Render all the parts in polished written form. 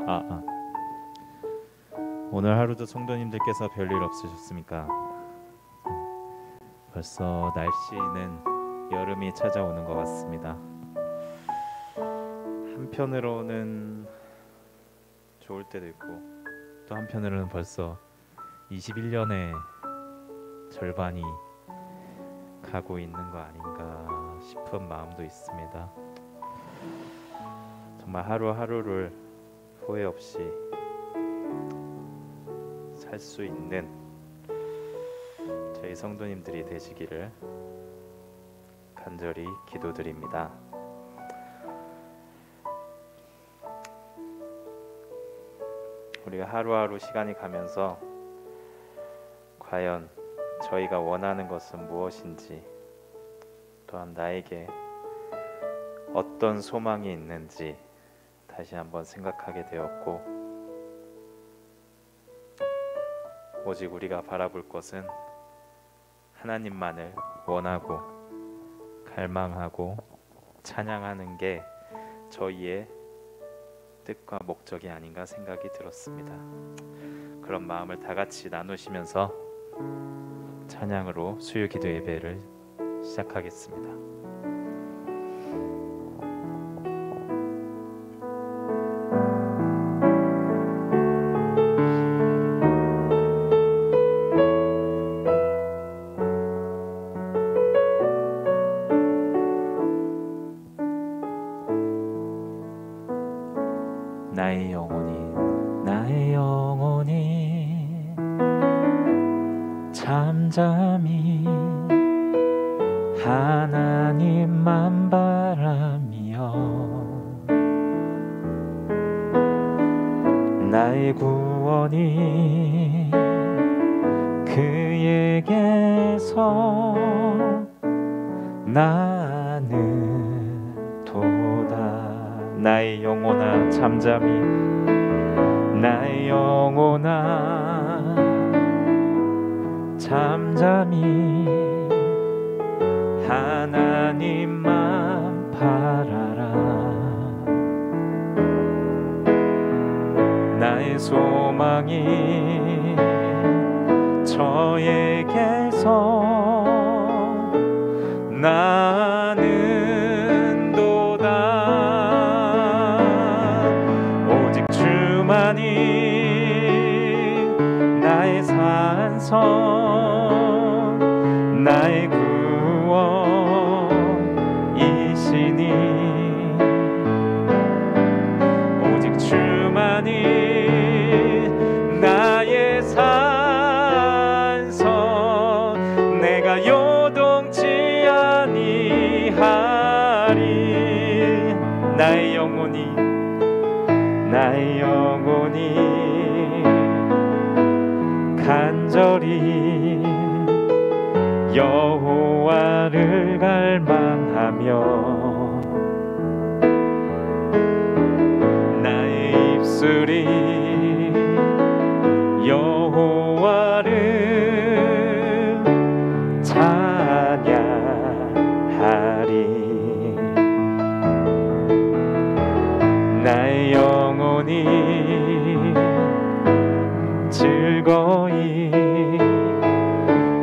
아. 오늘 하루도 성도님들께서 별일 없으셨습니까? 벌써 날씨는 여름이 찾아오는 것 같습니다. 한편으로는 좋을 때도 있고 또 한편으로는 벌써 21년의 절반이 가고 있는 거 아닌가 싶은 마음도 있습니다. 정말 하루하루를 후회 없이 살 수 있는 저희 성도님들이 되시기를 간절히 기도드립니다. 우리가 하루하루 시간이 가면서 과연 저희가 원하는 것은 무엇인지, 또한 나에게 어떤 소망이 있는지 다시 한번 생각하게 되었고, 오직 우리가 바라볼 것은 하나님만을 원하고 갈망하고 찬양하는 게 저희의 뜻과 목적이 아닌가 생각이 들었습니다. 그런 마음을 다 같이 나누시면서 찬양으로 수요 기도 예배를 시작하겠습니다. 나의 영혼이 잠잠히 하나님만 바라며 나의 구원이 그에게서 나는 도다. 나의 영혼아 잠잠히, 나의 영혼아 잠잠히 하나님만 바라라. 나의 소망이 저에게서 나는 도다. 오직 주만이 나의 산성, 나의 구원이시니, 오직 주만이 나의 산성, 내가 요동치 아니하리. 나의 영혼이 간절히 여호와를 갈망하며 나의 입술이 여호와를 찬양하리. 나의 영혼이 즐거이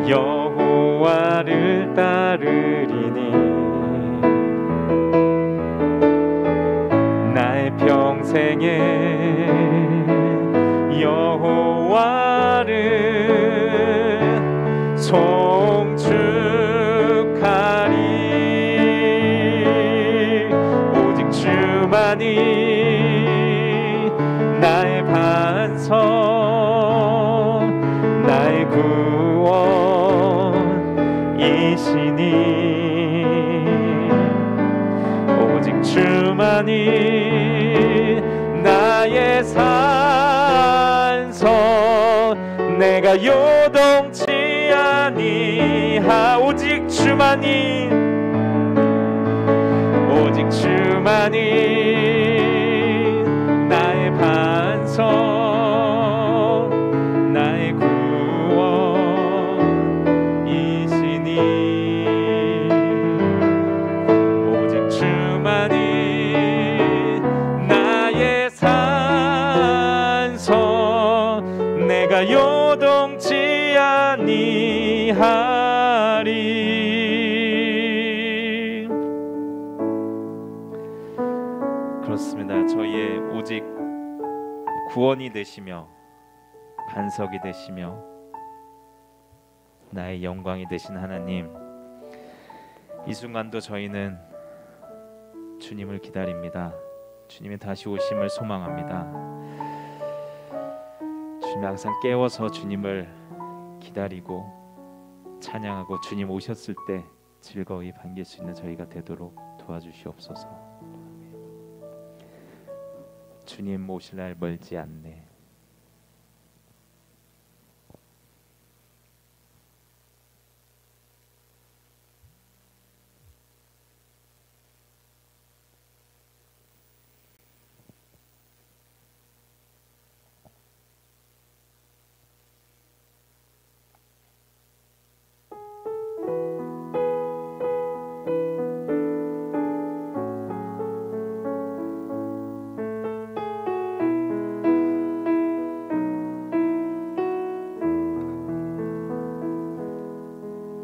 여호와를 따르리니, 나의 평생에 여호와를 송축하리. 오직 주만이 나의 반석, 나의 구원이시니, 오직 주만이 나의 산성, 내가 요동치 아니하. 오직 주만이 나의 반석, 나의 구원이시니, 오직 주만이 나의 산성, 그렇습니다. 저희의 오직 구원이 되시며 반석이 되시며 나의 영광이 되신 하나님, 이 순간도 저희는 주님을 기다립니다. 주님의 다시 오심을 소망합니다. 주님 항상 깨워서 주님을 기다리고 찬양하고 주님 오셨을 때 즐거이 반길 수 있는 저희가 되도록 도와주시옵소서. 주님 오실 날 멀지 않네.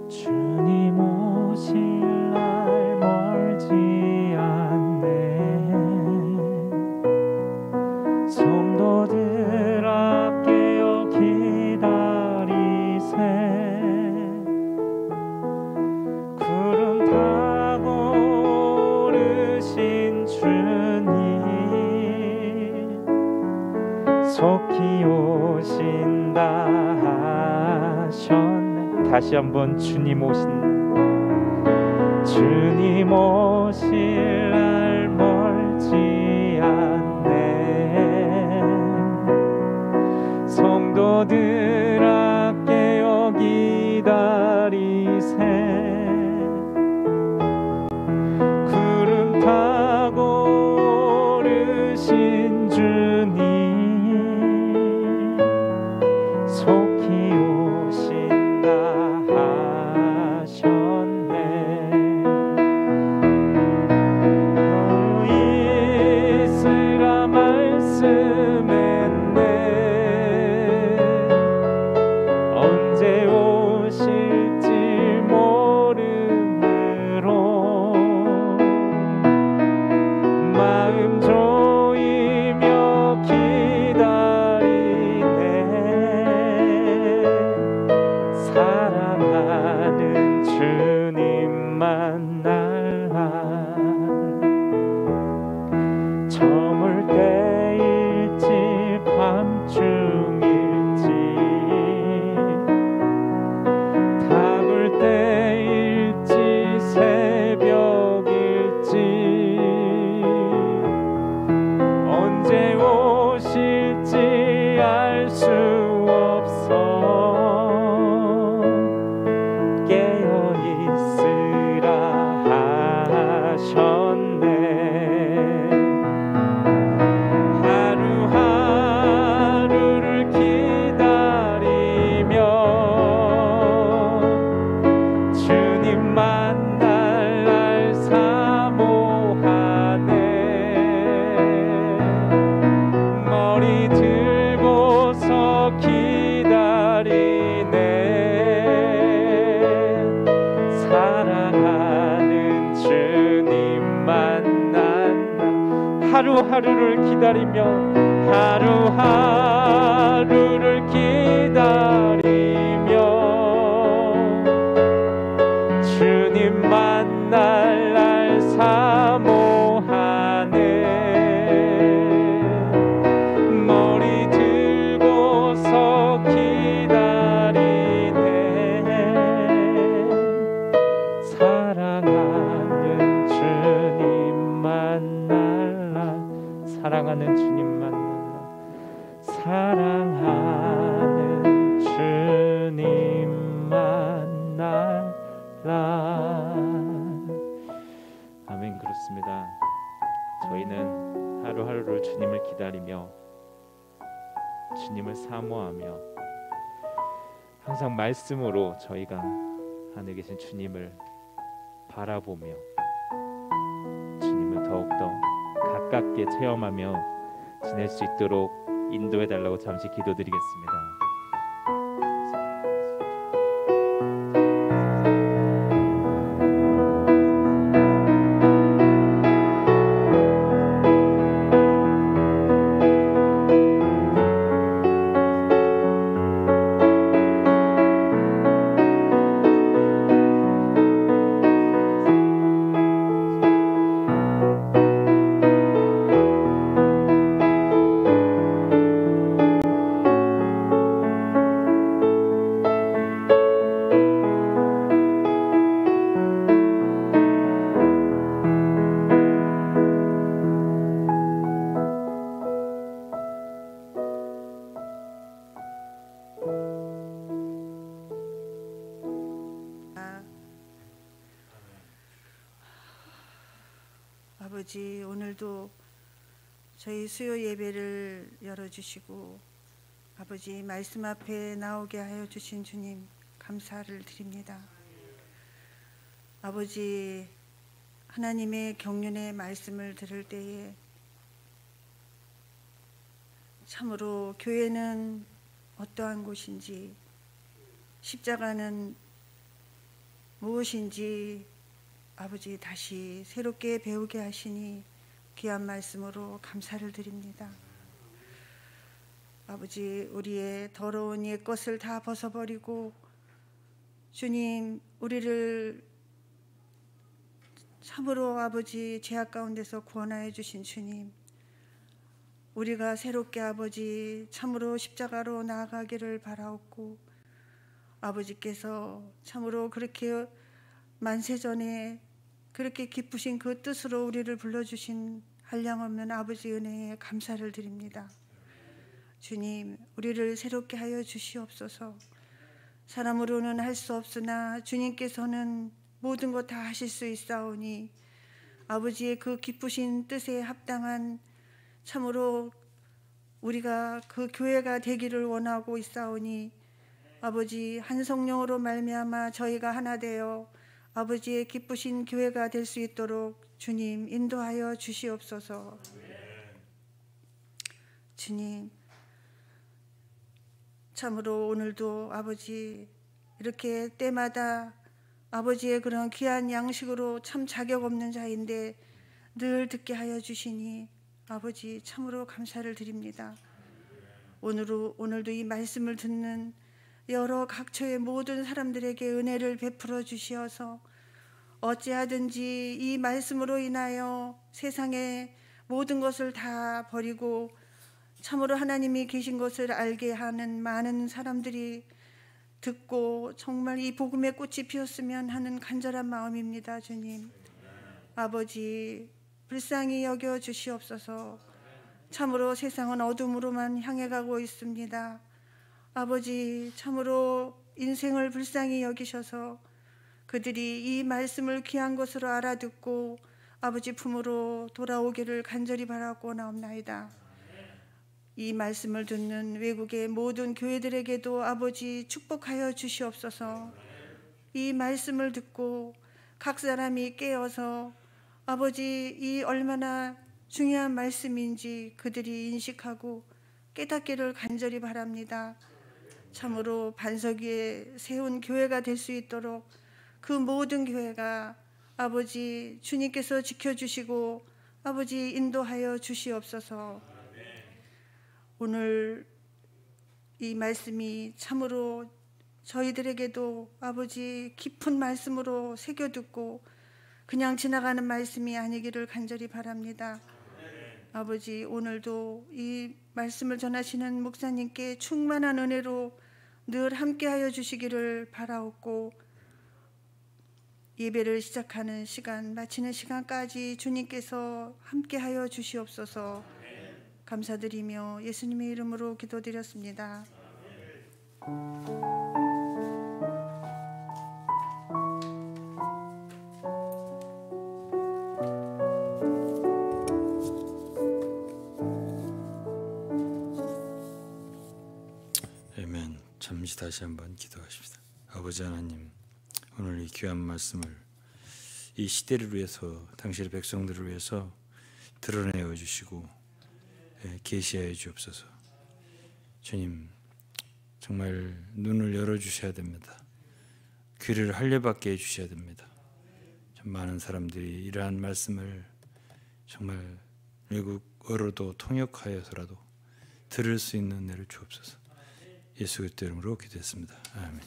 주님 오실 날 멀지 않네. 성도들아 깨어 기다리세. 구름 타고 오르신 주님 속히 오신다 하셨네. 다시 한번 주님 오실 날 멀지 않네. 성도들아 깨어 기다리세. 구름 타고 오르신 주님 속히 오신다 하셨네. 있으라 말씀했네. 언제 오실지 모르므로 마음 조이며 기다리네. 사랑하는 주님 만날라. 저물 때일지 밤중일지 타굴 때일지 새벽일지 언제 오실지 알 수 없어. 깨어 있으라 하셨네. 하루하루를 기다리며 주님 만날 날 사모하네. 머리 들고서 기다리네. 사랑하는 주님 만난다. 하루하루를 기다리며 하루하루를 기다리며 주님 만날 날 사모하네. 머리 들고서 기다리네. 사랑하는 주님 만날라. 사랑하는 주님 만날라. 사랑하는 주님 만날라. 아멘. 그렇습니다. 저희는 하루하루를 주님을 기다리며 주님을 사모하며 항상 말씀으로 저희가 하늘에 계신 주님을 바라보며 주님을 더욱더 가깝게 체험하며 지낼 수 있도록 인도해 달라고 잠시 기도드리겠습니다. 아버지, 오늘도 저희 수요 예배를 열어주시고 아버지 말씀 앞에 나오게 하여 주신 주님 감사를 드립니다. 아버지, 하나님의 경륜의 말씀을 들을 때에 참으로 교회는 어떠한 곳인지, 십자가는 무엇인지 아버지 다시 새롭게 배우게 하시니 귀한 말씀으로 감사를 드립니다. 아버지, 우리의 더러운 옛 것을 다 벗어버리고 주님, 우리를 참으로 아버지 죄악 가운데서 구원하여 주신 주님, 우리가 새롭게 아버지 참으로 십자가로 나아가기를 바라옵고, 아버지께서 참으로 그렇게 만세전에 그렇게 기쁘신 그 뜻으로 우리를 불러주신 한량없는 아버지 은혜에 감사를 드립니다. 주님, 우리를 새롭게 하여 주시옵소서. 사람으로는 할 수 없으나 주님께서는 모든 것 다 하실 수 있사오니 아버지의 그 기쁘신 뜻에 합당한 참으로 우리가 그 교회가 되기를 원하고 있사오니 아버지, 한 성령으로 말미암아 저희가 하나 되어 아버지의 기쁘신 교회가 될 수 있도록 주님 인도하여 주시옵소서. 주님, 참으로 오늘도 아버지 이렇게 때마다 아버지의 그런 귀한 양식으로 참 자격 없는 자인데 늘 듣게 하여 주시니 아버지 참으로 감사를 드립니다. 오늘도 이 말씀을 듣는 여러 각처의 모든 사람들에게 은혜를 베풀어 주시어서 어찌하든지 이 말씀으로 인하여 세상의 모든 것을 다 버리고 참으로 하나님이 계신 것을 알게 하는 많은 사람들이 듣고 정말 이 복음의 꽃이 피었으면 하는 간절한 마음입니다. 주님, 아버지 불쌍히 여겨 주시옵소서. 참으로 세상은 어둠으로만 향해 가고 있습니다. 아버지, 참으로 인생을 불쌍히 여기셔서 그들이 이 말씀을 귀한 것으로 알아듣고 아버지 품으로 돌아오기를 간절히 바라고 나옵나이다. 이 말씀을 듣는 외국의 모든 교회들에게도 아버지 축복하여 주시옵소서. 이 말씀을 듣고 각 사람이 깨어서 아버지 이 얼마나 중요한 말씀인지 그들이 인식하고 깨닫기를 간절히 바랍니다. 참으로 반석 위에 세운 교회가 될 수 있도록 그 모든 교회가 아버지 주님께서 지켜주시고 아버지 인도하여 주시옵소서. 오늘 이 말씀이 참으로 저희들에게도 아버지 깊은 말씀으로 새겨듣고 그냥 지나가는 말씀이 아니기를 간절히 바랍니다. 아버지, 오늘도 이 말씀을 전하시는 목사님께 충만한 은혜로 늘 함께하여 주시기를 바라옵고 예배를 시작하는 시간, 마치는 시간까지 주님께서 함께하여 주시옵소서. 감사드리며 예수님의 이름으로 기도드렸습니다. 아멘. 잠시 다시 한번 기도하십시다. 아버지 하나님, 오늘 이 귀한 말씀을 이 시대를 위해서, 당신의 백성들을 위해서 드러내어 주시고 계시하여 주옵소서. 주님, 정말 눈을 열어주셔야 됩니다. 귀를 할례받게 해주셔야 됩니다. 참 많은 사람들이 이러한 말씀을 정말 외국어로도 통역하여서라도 들을 수 있는 은혜를 주옵소서. 예수 그리스도 이름으로 기도했습니다. 아멘.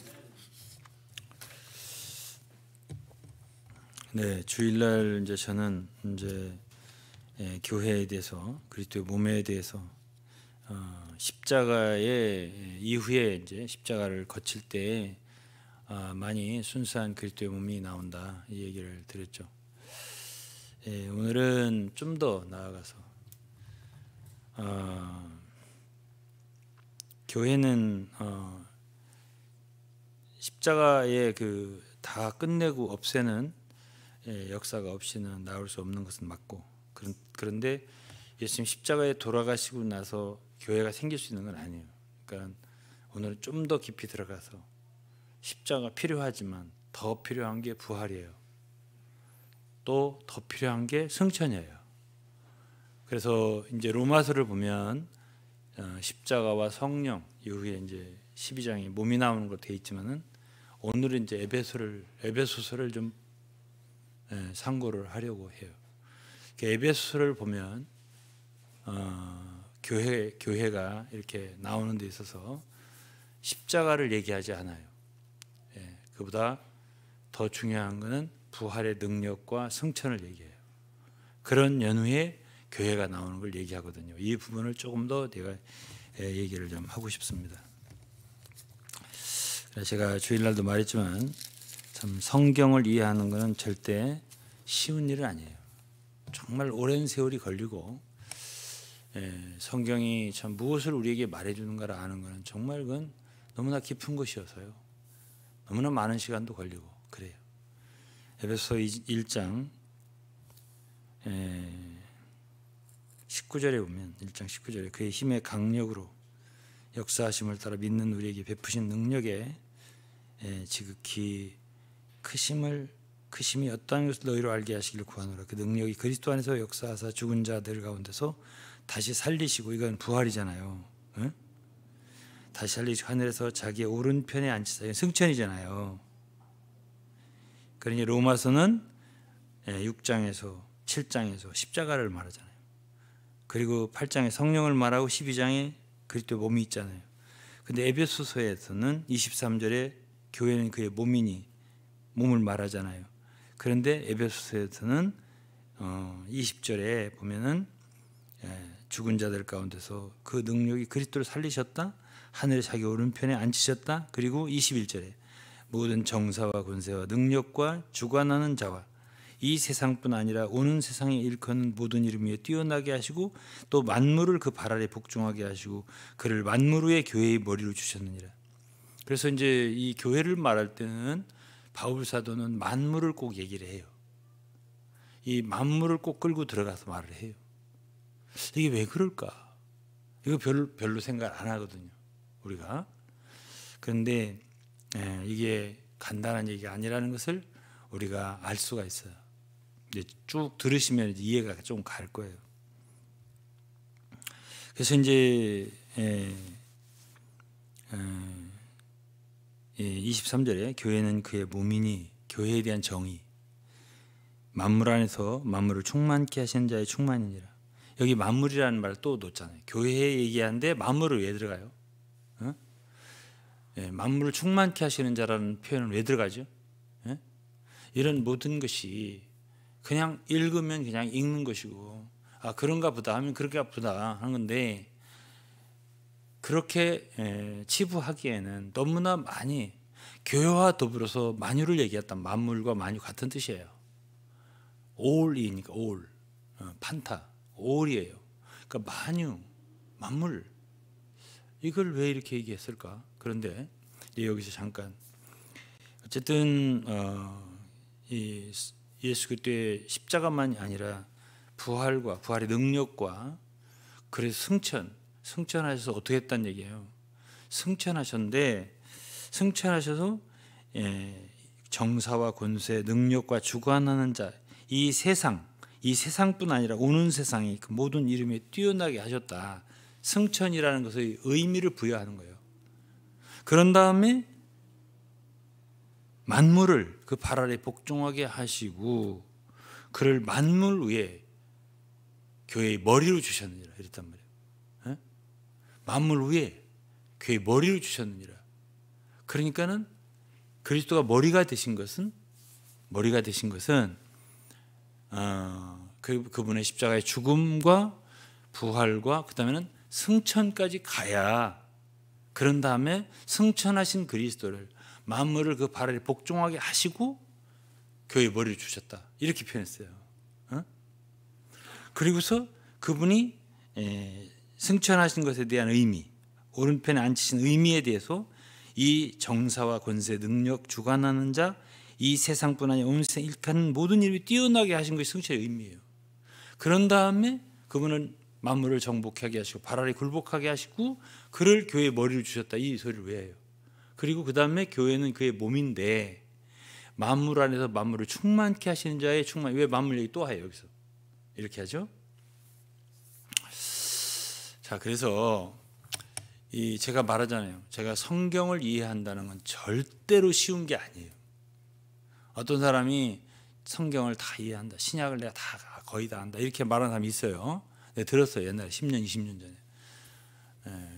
네, 주일날 이제 저는 교회에 대해서, 그리스도의 몸에 대해서 십자가의 이후에 이제 십자가를 거칠 때 많이 순수한 그리스도의 몸이 나온다, 이 얘기를 드렸죠. 오늘은 좀 더 나아가서 교회는 십자가의 그 다 끝내고 없애는 역사가 없이는 나올 수 없는 것은 맞고, 그런데 예수님 십자가에 돌아가시고 나서 교회가 생길 수 있는 건 아니에요. 그러니까 오늘은 좀 더 깊이 들어가서 십자가 필요하지만 더 필요한 게 부활이에요. 또 더 필요한 게 승천이에요. 그래서 이제 로마서를 보면 십자가와 성령 이후에 이제 12장에 몸이 나오는 것 돼 있지만은 오늘은 이제 에베소서를 좀 상고를 하려고 해요. 에베소서를 보면 교회가 이렇게 나오는 데 있어서 십자가를 얘기하지 않아요. 그보다 더 중요한 것은 부활의 능력과 승천을 얘기해요. 그런 연후에 교회가 나오는 걸 얘기하거든요. 이 부분을 조금 더 내가 얘기를 좀 하고 싶습니다. 제가 주일날도 말했지만 참 성경을 이해하는 것은 절대 쉬운 일은 아니에요. 정말 오랜 세월이 걸리고 성경이 참 무엇을 우리에게 말해주는가를 아는 것은 정말 그건 너무나 깊은 것이어서요. 너무나 많은 시간도 걸리고 그래요. 에베소 1장 19절에 보면 1장 19절에 그의 힘의 강력으로 역사하심을 따라 믿는 우리에게 베푸신 능력에 지극히 크심이 어떠한 것을 너희로 알게 하시기를 구하노라. 그 능력이 그리스도 안에서 역사하사 죽은 자들 가운데서 다시 살리시고, 이건 부활이잖아요. 응? 다시 살리시고 하늘에서 자기의 오른편에 앉히사, 승천이잖아요. 그러니 로마서는 6장에서 7장에서 십자가를 말하잖아요. 그리고 8장에 성령을 말하고 12장에 그리스도의 몸이 있잖아요. 근데 에베소서에서는 23절에 교회는 그의 몸이니 몸을 말하잖아요. 그런데 에베소서에서는 20절에 보면은 죽은 자들 가운데서 그 능력이 그리스도를 살리셨다, 하늘에 자기 오른편에 앉히셨다. 그리고 21절에 모든 정사와 권세와 능력과 주관하는 자와 이 세상뿐 아니라 오는 세상에 일컫는 모든 이름 위에 뛰어나게 하시고 또 만물을 그 발 아래 복종하게 하시고 그를 만물 위에 교회의 머리로 주셨느니라. 그래서 이제 이 교회를 말할 때는 바울 사도는 만물을 꼭 얘기를 해요. 이 만물을 꼭 끌고 들어가서 말을 해요. 이게 왜 그럴까? 이거 별로 생각 안 하거든요, 우리가. 그런데 이게 간단한 얘기가 아니라는 것을 우리가 알 수가 있어요. 이제 쭉 들으시면 이해가 좀 갈 거예요. 그래서 이제 23절에 교회는 그의 몸이니 교회에 대한 정의, 만물 안에서 만물을 충만케 하시는 자의 충만이니라. 여기 만물이라는 말을 또 놓잖아요. 교회에 얘기하는데 만물을 왜 들어가요? 만물을 충만케 하시는 자라는 표현은 왜 들어가죠? 이런 모든 것이 그냥 읽으면 그냥 읽는 것이고, 아 그런가 보다 하면 그런가 보다 하는 건데, 그렇게 치부하기에는 너무나 많이 교회와 더불어서 만유를 얘기했다. 만물과 만유 같은 뜻이에요. all이니까 all, 판타, all이에요. 그러니까 만유, 만물, 이걸 왜 이렇게 얘기했을까? 그런데 여기서 잠깐, 어쨌든 이 예수 그리스도의 십자가만이 아니라 부활의 능력과, 그래서 승천하셔서 어떻게 했다는 얘기예요. 승천하셨는데, 승천하셔서 정사와 권세, 능력과 주관하는 자, 이 세상뿐 아니라 오는 세상이 그 모든 이름에 뛰어나게 하셨다. 승천이라는 것의 의미를 부여하는 거예요. 그런 다음에 만물을 그 발 아래 복종하게 하시고 그를 만물 위에 교회의 머리로 주셨느니라, 이랬단 말이에요. 만물 위에 교회의 머리로 주셨느니라. 그러니까는 그리스도가 머리가 되신 것은 그분의 십자가의 죽음과 부활과 그 다음에는 승천까지 가야, 그런 다음에 승천하신 그리스도를, 만물을 그 발 아래 복종하게 하시고 교회의 머리를 주셨다, 이렇게 표현했어요. 그리고서 그분이 승천하신 것에 대한 의미, 오른편에 앉히신 의미에 대해서 이 정사와 권세, 능력, 주관하는 자, 이 세상뿐 아니라 온 세상 일컫는 모든 이름이 뛰어나게 하신 것이 승천의 의미예요. 그런 다음에 그분은 만물을 정복하게 하시고 발 아래 굴복하게 하시고 그를 교회의 머리를 주셨다. 이 소리를 왜 해요? 그리고 그 다음에 교회는 그의 몸인데 만물 안에서 만물을 충만케 하시는 자의 충만. 왜 만물 얘기 또 해요 여기서? 이렇게 하죠. 자, 그래서 제가 말하잖아요. 제가 성경을 이해한다는 건 절대로 쉬운 게 아니에요. 어떤 사람이 성경을 다 이해한다, 신약을 내가 다 거의 다 안다 이렇게 말하는 사람이 있어요. 내가 들었어요. 옛날에 10년, 20년 전에.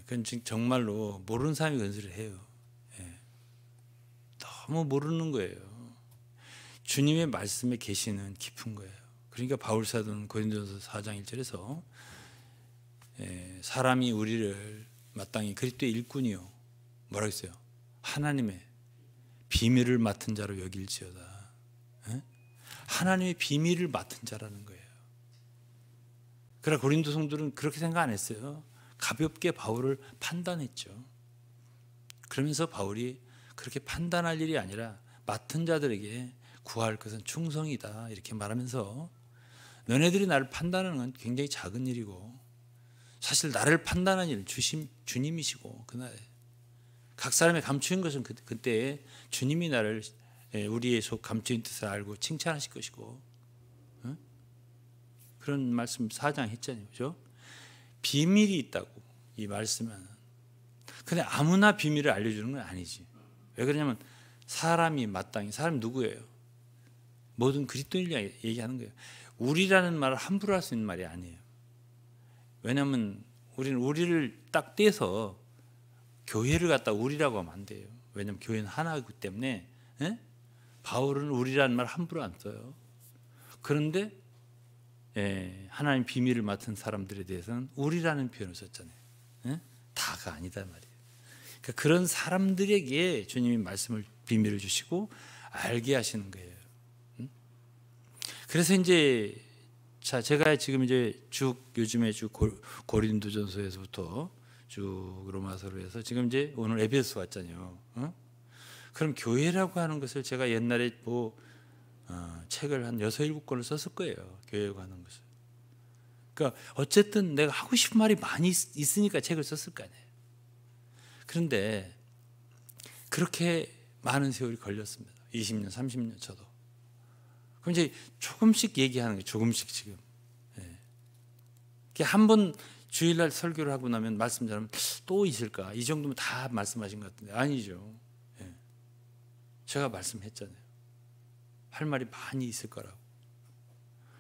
그건 정말로 모르는 사람이 그런 소리를 해요. 너무 모르는 거예요. 주님의 말씀에 계시는 깊은 거예요. 그러니까 바울 사도는 고린도전서 4장 1절에서 사람이 우리를 마땅히 그리스도의 일꾼이요 뭐라고 했어요? 하나님의 비밀을 맡은 자로 여길지어다. 하나님의 비밀을 맡은 자라는 거예요. 그러나 고린도 성도들은 그렇게 생각 안 했어요. 가볍게 바울을 판단했죠. 그러면서 바울이 그렇게 판단할 일이 아니라 맡은 자들에게 구할 것은 충성이다 이렇게 말하면서 너네들이 나를 판단하는 건 굉장히 작은 일이고 사실 나를 판단하는 일은 주님이시고 그날 각 사람의 감추인 것은 그때 주님이 나를 우리의 속 감추인 뜻을 알고 칭찬하실 것이고 그런 말씀 4장 했잖아요. 그죠? 비밀이 있다고 이 말씀은. 근데 아무나 비밀을 알려주는 건 아니지. 왜 그러냐면 사람이 마땅히 사람이 누구예요? 모든 그리스도인을 얘기하는 거예요. 우리라는 말을 함부로 할 수 있는 말이 아니에요. 왜냐하면 우리는 우리를 딱 떼서 교회를 갖다 우리라고 하면 안 돼요. 왜냐하면 교회는 하나이기 때문에 바울은 우리라는 말 함부로 안 써요. 그런데 하나님 비밀을 맡은 사람들에 대해서는 우리라는 표현을 썼잖아요. 다가 아니다 말이에요. 그러니까 그런 사람들에게 주님이 말씀을 비밀을 주시고 알게 하시는 거예요. 그래서 이제 제가 지금 이제 요즘에 고린도전서에서부터 쭉 로마서로 해서 지금 이제 오늘 에베소 왔잖아요. 그럼 교회라고 하는 것을 제가 옛날에 책을 한 6, 7권을 썼을 거예요. 교회에 관한 것을. 그러니까 어쨌든 내가 하고 싶은 말이 많이 있으니까 책을 썼을 거 아니에요. 그런데 그렇게 많은 세월이 걸렸습니다. 20년, 30년 저도. 그럼 이제 조금씩 얘기하는 거예요. 조금씩 지금. 한 번 주일날 설교를 하고 나면 말씀 잘하면 또 있을까? 이 정도면 다 말씀하신 것 같은데 아니죠. 제가 말씀했잖아요. 할 말이 많이 있을 거라고.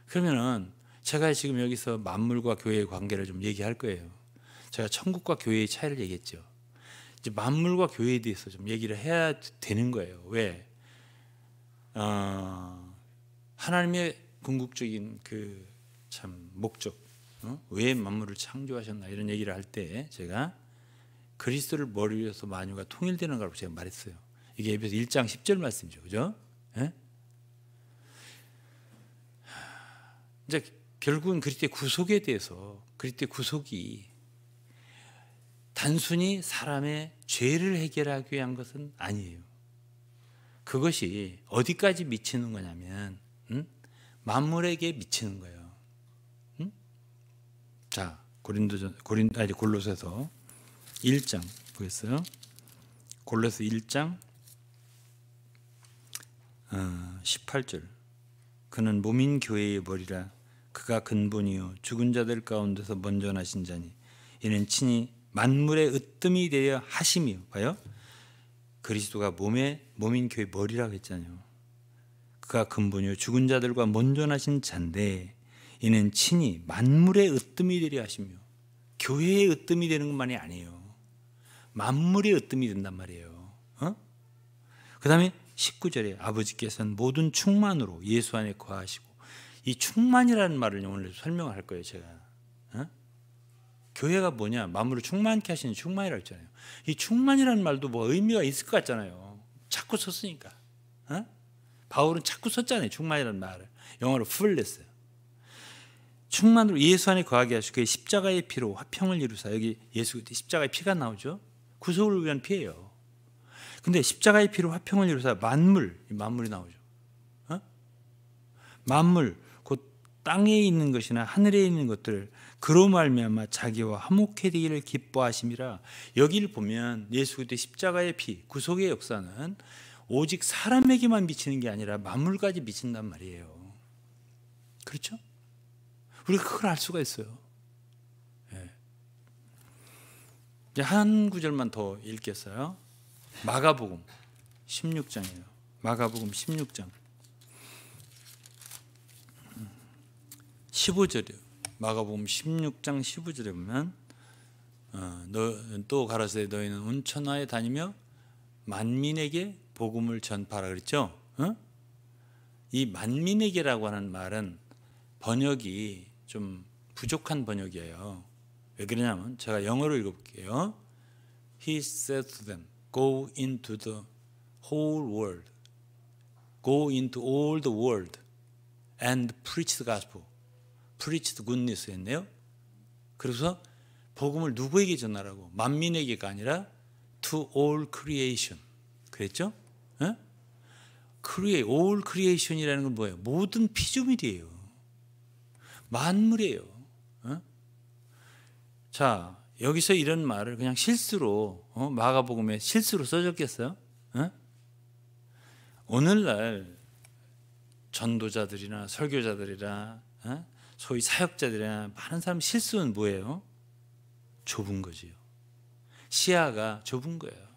그러면은 제가 지금 여기서 만물과 교회의 관계를 좀 얘기할 거예요. 제가 천국과 교회의 차이를 얘기했죠. 이제 만물과 교회에 대해서 좀 얘기를 해야 되는 거예요. 왜? 하나님의 궁극적인 그 참 목적, 왜 만물을 창조하셨나 이런 얘기를 할 때 제가 그리스도를 머리 위에서 만유가 통일되는 거라고 제가 말했어요. 이게 에베소 1장 10절 말씀이죠, 그죠? 이제 결국은 그리스도의 구속에 대해서 그리스도의 구속이 단순히 사람의 죄를 해결하기 위한 것은 아니에요. 그것이 어디까지 미치는 거냐면 만물에게 미치는 거예요. 자, 골로새서 1장 보겠어요? 골로새 1장 18절. 그는 몸인 교회의 머리라. 그가 근본이요 죽은 자들 가운데서 먼저 나신 자니 이는 친히 만물의 으뜸이 되려 하심이요. 봐요. 그리스도가 몸인 교회의 머리라고 했잖아요. 그가 근본이요 죽은 자들과 먼저 나신 자인데 이는 친히 만물의 으뜸이 되려 하시며 교회의 으뜸이 되는 것만이 아니에요. 만물의 으뜸이 된단 말이에요. 그 다음에 19절에 아버지께서는 모든 충만으로 예수 안에 거하시고 이 충만이라는 말을 오늘 설명할 거예요. 제가 교회가 뭐냐? 만물을 충만케 하시는 충만이라고 했잖아요. 이 충만이라는 말도 뭐 의미가 있을 것 같잖아요. 자꾸 썼으니까. 바울은 자꾸 썼잖아요. 충만이라는 말을. 영어로 fullness. 충만으로 예수 안에 거하게 하시고 그의 십자가의 피로 화평을 이루사. 여기 예수 십자가의 피가 나오죠. 구속을 위한 피예요. 근데 십자가의 피로 화평을 이루사 만물이 나오죠. 만물 곧 땅에 있는 것이나 하늘에 있는 것들 그로 말미암아 자기와 화목해 되기를 기뻐하심이라. 여기를 보면 예수 그리스도의 십자가의 피, 구속의 역사는 오직 사람에게만 미치는 게 아니라 만물까지 미친단 말이에요. 그렇죠? 우리가 그걸 알 수가 있어요. 이제 한 구절만 더 읽겠어요. 마가복음 16장이에요. 마가복음 16장 15절이요. 마가복음 16장 15절에 보면 또 가라사대 너희는 온 천하에 다니며 만민에게 복음을 전파하라 그랬죠. 이 만민에게라고 하는 말은 번역이 좀 부족한 번역이에요. 왜 그러냐면 제가 영어로 읽어볼게요. He said to them, go into the whole world, go into all the world and preach the gospel. preach the good news 했네요. 그래서 복음을 누구에게 전하라고? 만민에게가 아니라 to all creation. 그랬죠? all creation이라는 건 뭐예요? 모든 피조물이에요. 만물이에요. 자, 여기서 이런 말을 그냥 실수로 마가복음에 실수로 써졌겠어요? 오늘날 전도자들이나 설교자들이나 소위 사역자들이나 많은 사람 실수는 뭐예요? 좁은 거지요. 시야가 좁은 거예요.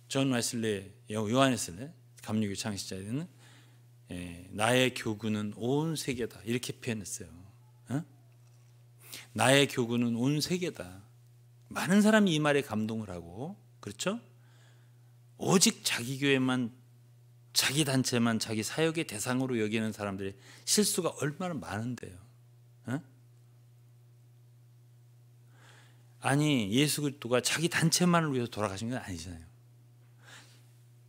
존 웨슬리, 요한 웨슬리, 감리교 창시자에는 나의 교구는 온 세계다 이렇게 표현했어요. 나의 교구는 온 세계다. 많은 사람이 이 말에 감동을 하고, 그렇죠? 오직 자기 교회만, 자기 단체만 자기 사역의 대상으로 여기는 사람들의 실수가 얼마나 많은데요. 아니, 예수 그리스도가 자기 단체만을 위해서 돌아가신 건 아니잖아요.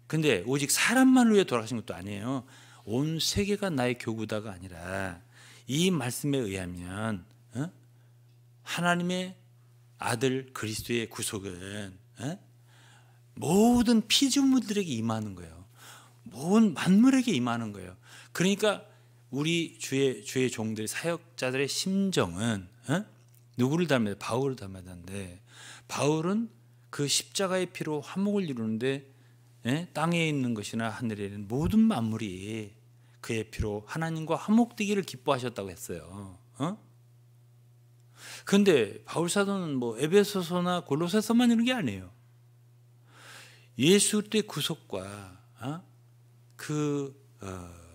근데 오직 사람만을 위해 돌아가신 것도 아니에요. 온 세계가 나의 교구다가 아니라 이 말씀에 의하면 하나님의 아들 그리스도의 구속은 모든 피조물들에게 임하는 거예요. 모든 만물에게 임하는 거예요. 그러니까 우리 주의 종들의 사역자들의 심정은 누구를 닮아야 돼? 바울을 닮아야 되는데, 바울은 그 십자가의 피로 화목을 이루는데 땅에 있는 것이나 하늘에 있는 모든 만물이 그의 피로 하나님과 화목되기를 기뻐하셨다고 했어요. 그런데 바울 사도는 뭐 에베소서나 골로새서만 이런 게 아니에요. 예수 그리스도의 구속과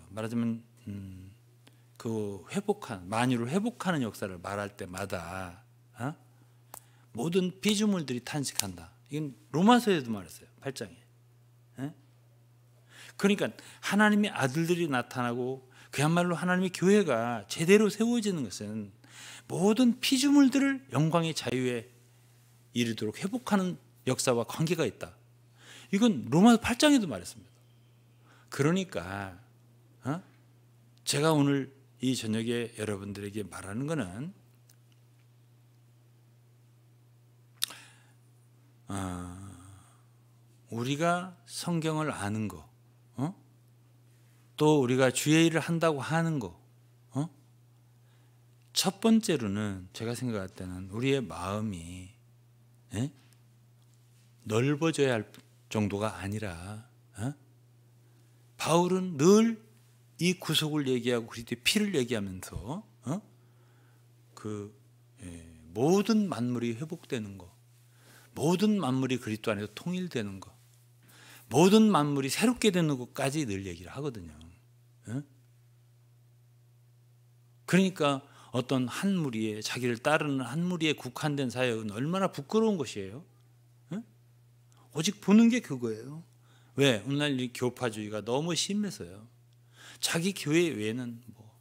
말하자면 그 회복한, 만유를 회복하는 역사를 말할 때마다 모든 피조물들이 탄식한다. 이건 로마서에도 말했어요. 8장에. 그러니까 하나님의 아들들이 나타나고 그야말로 하나님의 교회가 제대로 세워지는 것은 모든 피조물들을 영광의 자유에 이르도록 회복하는 역사와 관계가 있다. 이건 로마서 8장에도 말했습니다. 그러니까 제가 오늘 이 저녁에 여러분들에게 말하는 것은 우리가 성경을 아는 거, 또 우리가 주의 일을 한다고 하는 거, 첫 번째로는 제가 생각할 때는 우리의 마음이 넓어져야 할 정도가 아니라, 바울은 늘 이 구속을 얘기하고 그리스도의 피를 얘기하면서 모든 만물이 회복되는 거, 모든 만물이 그리스도 안에서 통일되는 거, 모든 만물이 새롭게 되는 것까지 늘 얘기를 하거든요. 그러니까 어떤 한 무리에, 자기를 따르는 한 무리에 국한된 사역은 얼마나 부끄러운 것이에요. 오직 보는 게 그거예요. 왜? 오늘날 이 교파주의가 너무 심해서요. 자기 교회 외에는 뭐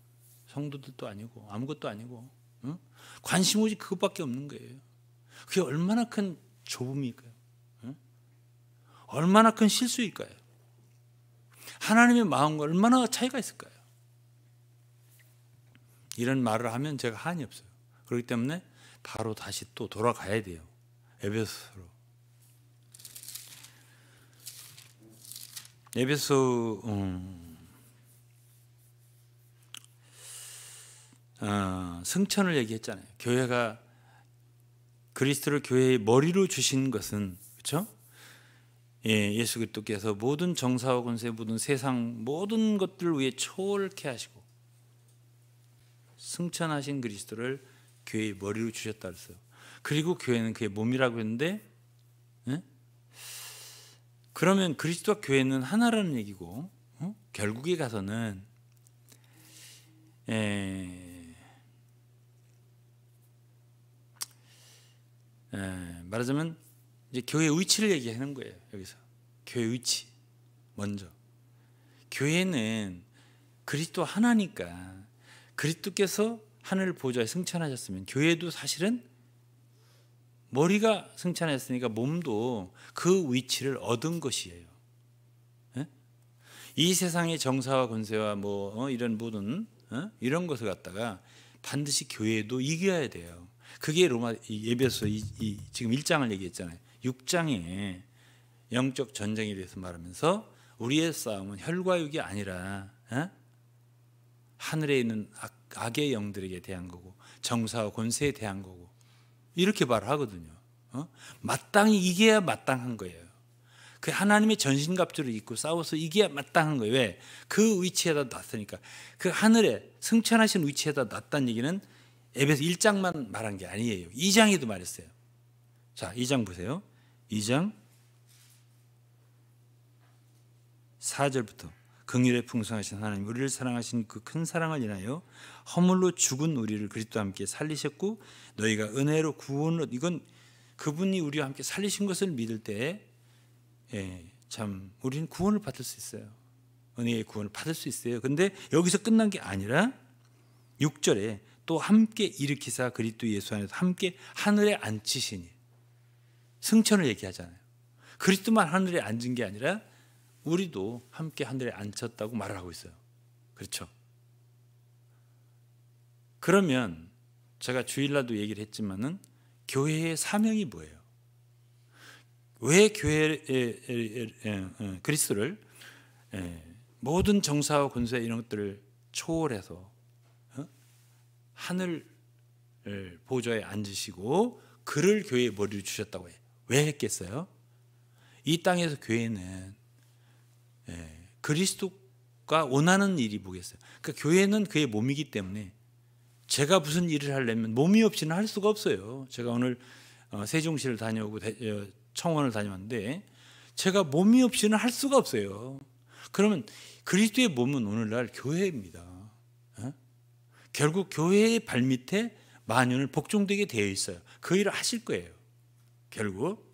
성도들도 아니고 아무것도 아니고 관심 오직 그것밖에 없는 거예요. 그게 얼마나 큰 좁음일까요? 얼마나 큰 실수일까요? 하나님의 마음과 얼마나 차이가 있을까요? 이런 말을 하면 제가 한이 없어요. 그렇기 때문에 바로 다시 또 돌아가야 돼요. 에베소로. 에베소 승천을 얘기했잖아요. 교회가 그리스도를 교회의 머리로 주신 것은, 그렇죠? 예, 예수 그리스도께서 모든 정사와 권세, 모든 세상 모든 것들을 위해 초월케 하시고 승천하신 그리스도를 교회의 머리로 주셨다 그랬어요. 그리고 교회는 그의 몸이라고 했는데, 예? 그러면 그리스도와 교회는 하나라는 얘기고, 결국에 가서는 말하자면 이제 교회의 위치를 얘기하는 거예요. 여기서 교회의 위치 먼저. 교회는 그리스도 하나니까, 그리스도께서 하늘 보좌에 승천하셨으면 교회도 사실은 머리가 승천하셨으니까 몸도 그 위치를 얻은 것이에요. 예? 이 세상의 정사와 권세와 이런 모든 이런 것을 갖다가 반드시 교회도 이겨야 돼요. 그게 로마 에베소 지금 1장을 얘기했잖아요. 6장에 영적 전쟁에 대해서 말하면서 우리의 싸움은 혈과 육이 아니라 하늘에 있는 악의 영들에게 대한 거고 정사와 권세에 대한 거고 이렇게 말하거든요. 마땅히 이겨야 마땅한 거예요. 그 하나님의 전신갑주를 입고 싸워서 이겨야 마땅한 거예요. 왜? 그 위치에다 놨으니까. 그 하늘에 승천하신 위치에다 놨다는 얘기는 에베소 1장만 말한 게 아니에요. 2장에도 말했어요. 자, 2장 보세요. 2장 4절부터 긍휼에 풍성하신 하나님, 우리를 사랑하신 그 큰 사랑을 인하여 허물로 죽은 우리를 그리스도와 함께 살리셨고 너희가 은혜로 구원을, 이건 그분이 우리와 함께 살리신 것을 믿을 때 참 우리는 구원을 받을 수 있어요. 은혜의 구원을 받을 수 있어요. 근데 여기서 끝난 게 아니라 6절에 또 함께 일으키사 그리스도 예수 안에서 함께 하늘에 앉히시니, 승천을 얘기하잖아요. 그리스도만 하늘에 앉은 게 아니라 우리도 함께 하늘에 앉혔다고 말을 하고 있어요. 그렇죠? 그러면 제가 주일날도 얘기를 했지만은 교회의 사명이 뭐예요? 왜 그리스도를 모든 정사와 권세 이런 것들을 초월해서 하늘 보좌에 앉으시고 그를 교회의 머리를 주셨다고 해요? 왜 했겠어요? 이 땅에서 교회는 그리스도가 원하는 일이 뭐겠어요? 그러니까 교회는 그의 몸이기 때문에 제가 무슨 일을 하려면 몸이 없이는 할 수가 없어요. 제가 오늘 세종시를 다녀오고 청원을 다녀왔는데 제가 몸이 없이는 할 수가 없어요. 그러면 그리스도의 몸은 오늘날 교회입니다. 결국 교회의 발밑에 만연을 복종되게 되어 있어요. 그 일을 하실 거예요. 결국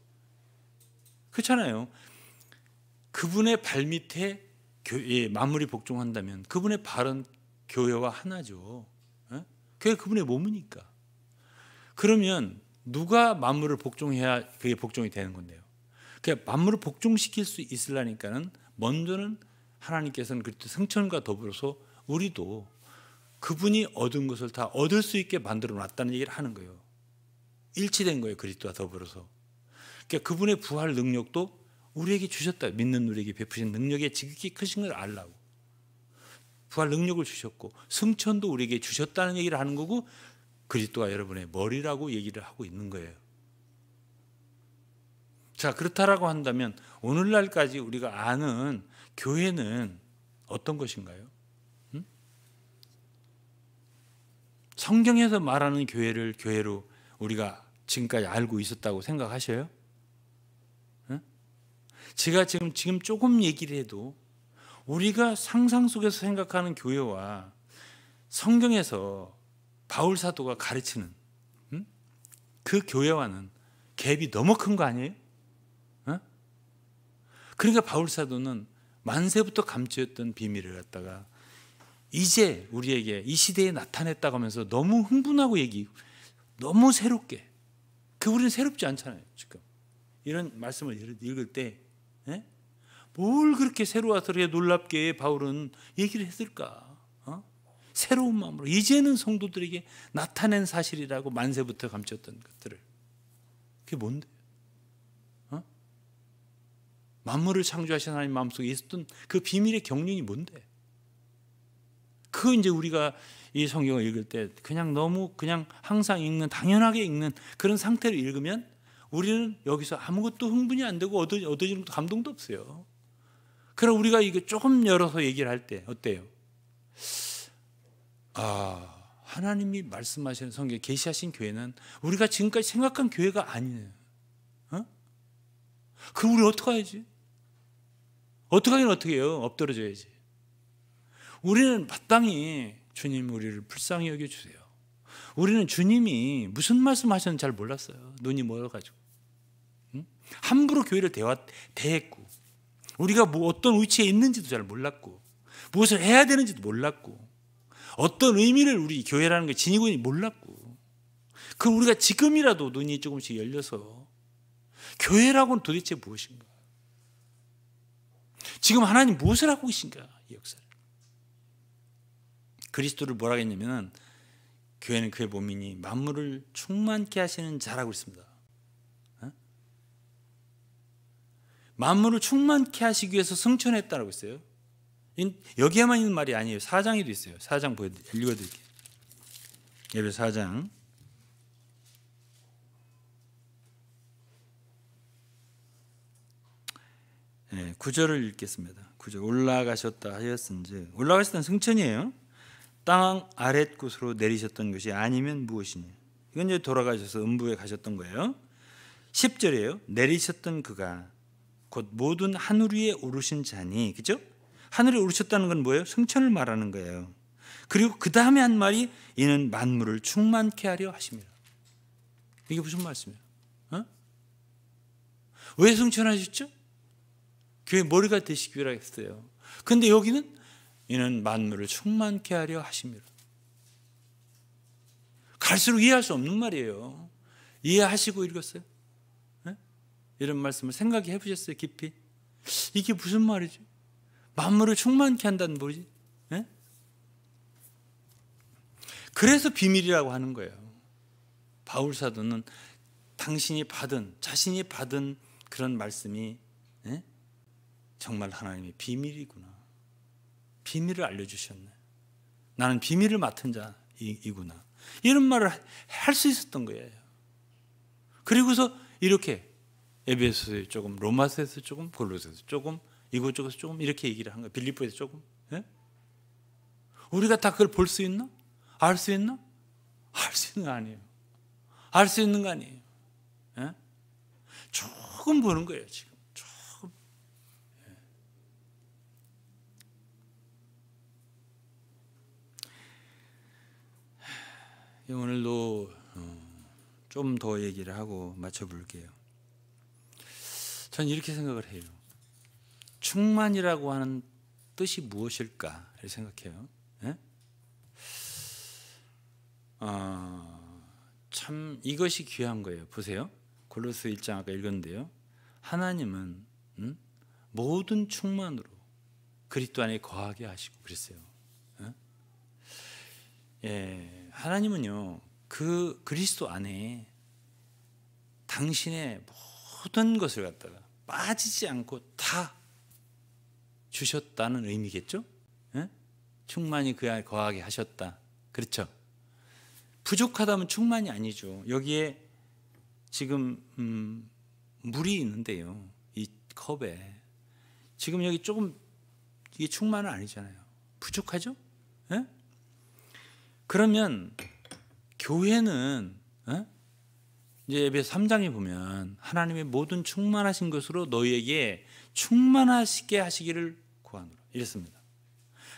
그렇잖아요. 그분의 발밑에 만물이 복종한다면 그분의 발은 교회와 하나죠. 교회 그분의 몸이니까. 그러면 누가 만물을 복종해야 그게 복종이 되는 건데요. 그러니까 만물을 복종시킬 수 있으려니까는 먼저는 하나님께서는 그리스도 승천과 더불어서 우리도 그분이 얻은 것을 다 얻을 수 있게 만들어 놨다는 얘기를 하는 거예요. 일치된 거예요. 그리스도와 더불어서. 그러니까 그분의 부활 능력도 우리에게 주셨다. 믿는 우리에게 베푸신 능력이 지극히 크신 걸 알라고. 부활 능력을 주셨고 승천도 우리에게 주셨다는 얘기를 하는 거고 그리스도가 여러분의 머리라고 얘기를 하고 있는 거예요. 자, 그렇다라고 한다면 오늘날까지 우리가 아는 교회는 어떤 것인가요? 성경에서 말하는 교회를 교회로 우리가 지금까지 알고 있었다고 생각하셔요? 제가 지금 조금 얘기를 해도 우리가 상상 속에서 생각하는 교회와 성경에서 바울 사도가 가르치는 그 교회와는 갭이 너무 큰 거 아니에요? 그러니까 바울 사도는 만세부터 감추었던 비밀을 갖다가 이제 우리에게 이 시대에 나타냈다고 하면서 너무 흥분하고 너무 새롭게, 우리는 새롭지 않잖아요. 지금 이런 말씀을 읽을 때 뭘 그렇게 새로워서 놀랍게 바울은 얘기를 했을까? 새로운 마음으로 이제는 성도들에게 나타낸 사실이라고 만세부터 감췄던 것들을. 그게 뭔데? 만물을 창조하신 하나님 마음속에 있었던 그 비밀의 경륜이 뭔데? 그 이제 우리가 이 성경을 읽을 때 그냥 너무 그냥 항상 읽는, 당연하게 읽는 그런 상태로 읽으면 우리는 여기서 아무것도 흥분이 안 되고 얻어지는 것도 감동도 없어요. 그럼 우리가 이거 조금 열어서 얘기를 할 때 어때요? 하나님이 말씀하시는 성경에 계시하신 교회는 우리가 지금까지 생각한 교회가 아니네요. 그럼 우리 어떡하야지? 어떻게 하긴 어떻게 해요? 엎드려져야지. 우리는 마땅히 주님 우리를 불쌍히 여겨주세요. 우리는 주님이 무슨 말씀하셨는지 잘 몰랐어요. 눈이 멀어가지고. 함부로 교회를 대했고, 우리가 뭐 어떤 위치에 있는지도 잘 몰랐고, 무엇을 해야 되는지도 몰랐고, 어떤 의미를 우리 교회라는 게 지니고 있는지 몰랐고, 그 우리가 지금이라도 눈이 조금씩 열려서 교회라고는 도대체 무엇인가? 지금 하나님 무엇을 하고 계신가? 이 역사를. 그리스도를 뭐라 했냐면 교회는 그의 몸이니 만물을 충만케 하시는 자라고 했습니다. 만물을 충만케 하시기 위해서 승천했다라고 했어요. 여기에만 있는 말이 아니에요. 4장에도 있어요. 4장 읽어드릴게요. 에베소 4장 9절을 읽겠습니다. 9절 올라가셨다 하였은즉, 올라가셨다는 승천이에요. 땅 아랫 곳으로 내리셨던 것이 아니면 무엇이냐. 이건 이제 돌아가셔서 음부에 가셨던 거예요. 10절이에요. 내리셨던 그가 곧 모든 하늘 위에 오르신 자니, 그죠? 하늘에 오르셨다는 건 뭐예요? 승천을 말하는 거예요. 그리고 그 다음에 한 말이 이는 만물을 충만케 하려 하십니다. 이게 무슨 말씀이에요? 왜 승천하셨죠? 교회 머리가 되시기 위하여 했어요. 근데 여기는 이는 만물을 충만케 하려 하십니다. 갈수록 이해할 수 없는 말이에요. 이해하시고 읽었어요? 네? 이런 말씀을 생각해 보셨어요? 깊이? 이게 무슨 말이지? 만물을 충만케 한다는 뭐지? 네? 그래서 비밀이라고 하는 거예요. 바울 사도는 자신이 받은 그런 말씀이 네? 정말 하나님의 비밀이구나. 비밀을 알려주셨네. 나는 비밀을 맡은 자이구나. 이런 말을 할 수 있었던 거예요. 그리고서 이렇게 에베소에 조금, 로마서에서 조금, 골로새에서 조금, 이곳저곳에서 조금 이렇게 얘기를 한 거예요. 빌립보에서 조금. 예? 우리가 다 그걸 볼 수 있나? 알 수 있나? 알 수 있는 거 아니에요. 알 수 있는 거 아니에요. 예? 조금 보는 거예요, 지금. 조금. 예. 오늘도 좀 더 얘기를 하고 맞춰볼게요. 전 이렇게 생각을 해요. 충만이라고 하는 뜻이 무엇일까 생각해요. 예? 참 이것이 귀한 거예요. 보세요. 골로새 1장 아까 읽었는데요. 하나님은 모든 충만으로 그리스도 안에 거하게 하시고 그랬어요. 예, 하나님은요 그 그리스도 안에 당신의 모든 것을 갖다가 빠지지 않고 다 주셨다는 의미겠죠? 예? 충만히 그 안에 거하게 하셨다. 그렇죠? 부족하다면 충만이 아니죠. 여기에 지금 물이 있는데요. 이 컵에 지금 여기 조금 이게 충만은 아니잖아요. 부족하죠? 예? 그러면 교회는 이제 에베소 3장에 보면 하나님의 모든 충만하신 것으로 너희에게 충만하시게 하시기를 구하노라 이랬습니다.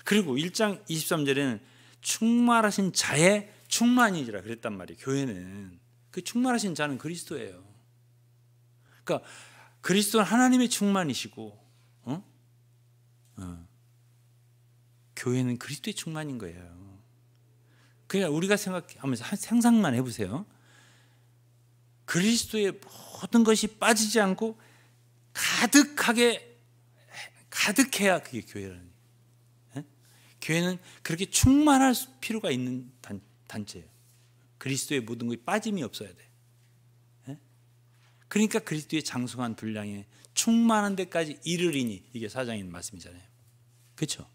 그리고 1장 23절에는 충만하신 자의 충만이지라 그랬단 말이에요. 교회는 그 충만하신 자는 그리스도예요. 그러니까 그리스도는 하나님의 충만이시고 교회는 그리스도의 충만인 거예요. 그러니까 우리가 생각하면서 상상만 해보세요. 그리스도의 모든 것이 빠지지 않고 가득해야 그게 교회라는 거예요. 교회는 그렇게 충만할 필요가 있는 단체예요. 그리스도의 모든 것이 빠짐이 없어야 돼. 그러니까 그리스도의 장성한 분량에 충만한 데까지 이르리니 이게 4장의 말씀이잖아요. 그렇죠?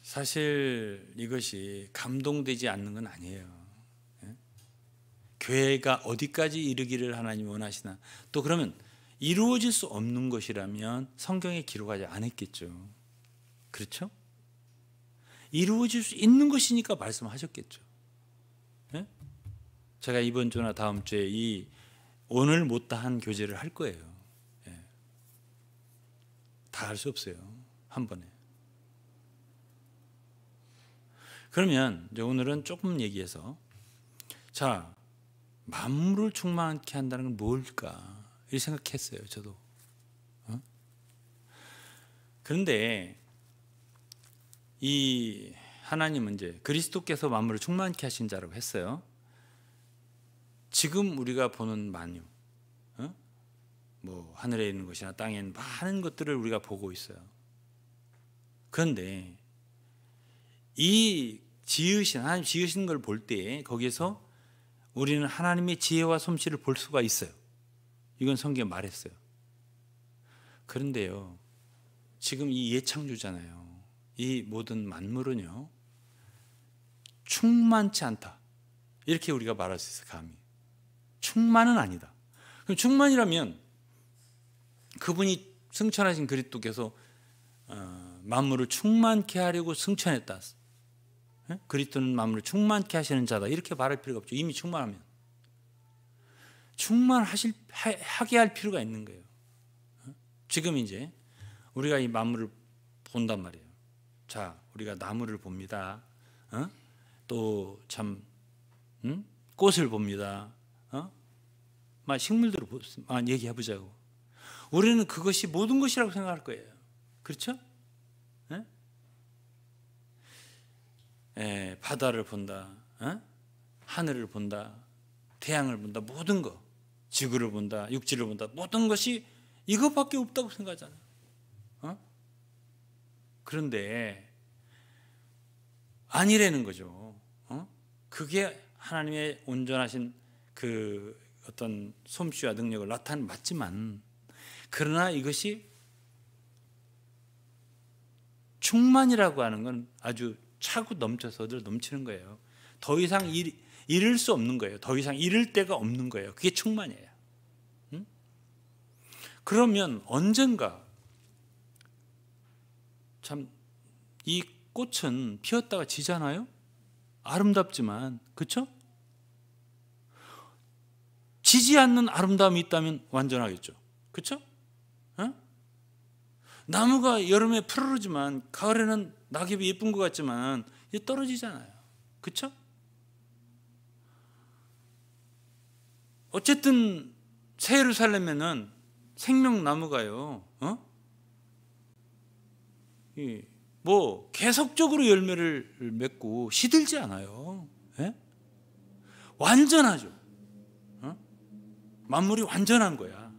사실 이것이 감동되지 않는 건 아니에요. 교회가 어디까지 이르기를 하나님이 원하시나, 또 그러면 이루어질 수 없는 것이라면 성경에 기록하지 않았겠죠. 그렇죠? 이루어질 수 있는 것이니까 말씀하셨겠죠. 제가 이번 주나 다음 주에 이 오늘 못다한 교제를 할 거예요. 다 할 수 없어요, 한 번에. 그러면 이제 오늘은 조금 얘기해서, 자, 만물을 충만케 한다는 건 뭘까? 이렇게 생각했어요, 저도. 그런데 이 하나님은 이제 그리스도께서 만물을 충만케 하신 자라고 했어요. 지금 우리가 보는 만유, 뭐 하늘에 있는 것이나 땅에 있는 많은 것들을 우리가 보고 있어요. 그런데 이 하나님 지으신 걸 볼 때 거기에서 우리는 하나님의 지혜와 솜씨를 볼 수가 있어요. 이건 성경에 말했어요. 그런데요, 지금 이 예창조잖아요. 이 모든 만물은요, 충만치 않다, 이렇게 우리가 말할 수 있어요. 감히 충만은 아니다. 그럼 충만이라면 그분이 승천하신 그리스도께서 만물을 충만케 하려고 승천했다, 그리스도는 만물을 충만케 하시는 자다, 이렇게 말할 필요가 없죠. 이미 충만하면 충만하게 할 필요가 있는 거예요. 지금 이제 우리가 이 만물을 본단 말이에요. 자, 우리가 나무를 봅니다. 또 참 꽃을 봅니다. 식물들을 얘기해 보자고. 우리는 그것이 모든 것이라고 생각할 거예요. 그렇죠? 바다를 본다, 하늘을 본다, 태양을 본다, 모든 것, 지구를 본다, 육지를 본다, 모든 것이 이것밖에 없다고 생각하잖아요. 그런데 아니라는 거죠. 그게 하나님의 온전하신 그 어떤 솜씨와 능력을 나타내는 맞지만, 그러나 이것이 충만이라고 하는 건 아주 차고 넘쳐서 늘 넘치는 거예요. 더 이상 이룰 수 없는 거예요. 더 이상 이룰 데가 없는 거예요. 그게 충만이에요. 그러면 언젠가 참 이 꽃은 피었다가 지잖아요. 아름답지만, 그렇죠? 지지 않는 아름다움이 있다면 완전하겠죠. 그렇죠? 나무가 여름에 푸르르지만 가을에는 낙엽이 예쁜 것 같지만 이게 떨어지잖아요. 그렇죠? 어쨌든 새 예루살렘에는 생명나무가요, 뭐 계속적으로 열매를 맺고 시들지 않아요. 완전하죠. 만물이 완전한 거야.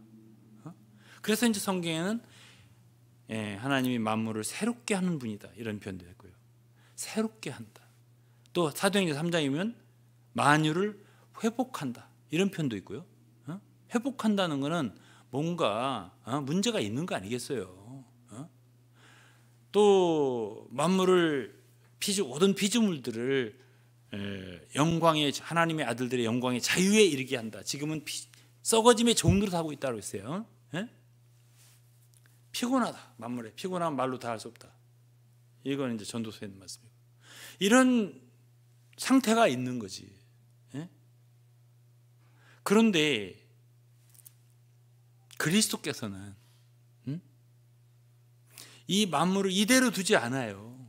그래서 이제 성경에는 하나님이 만물을 새롭게 하는 분이다, 이런 표현도 했고요. 새롭게 한다. 또 사도행전 3장이면 만유를 회복한다, 이런 표현도 있고요. 회복한다는 것은 뭔가 문제가 있는 거 아니겠어요. 또 만물을 모든 피조물들을 영광의, 하나님의 아들들의 영광의 자유에 이르게 한다. 지금은 썩어짐의 종로로 하고 있다고 했어요. 피곤하다, 만물에 피곤하면 말로 다 할 수 없다. 이건 이제 전도서에 있는 말씀이고, 이런 상태가 있는 거지. 그런데 그리스도께서는 이 만물을 이대로 두지 않아요.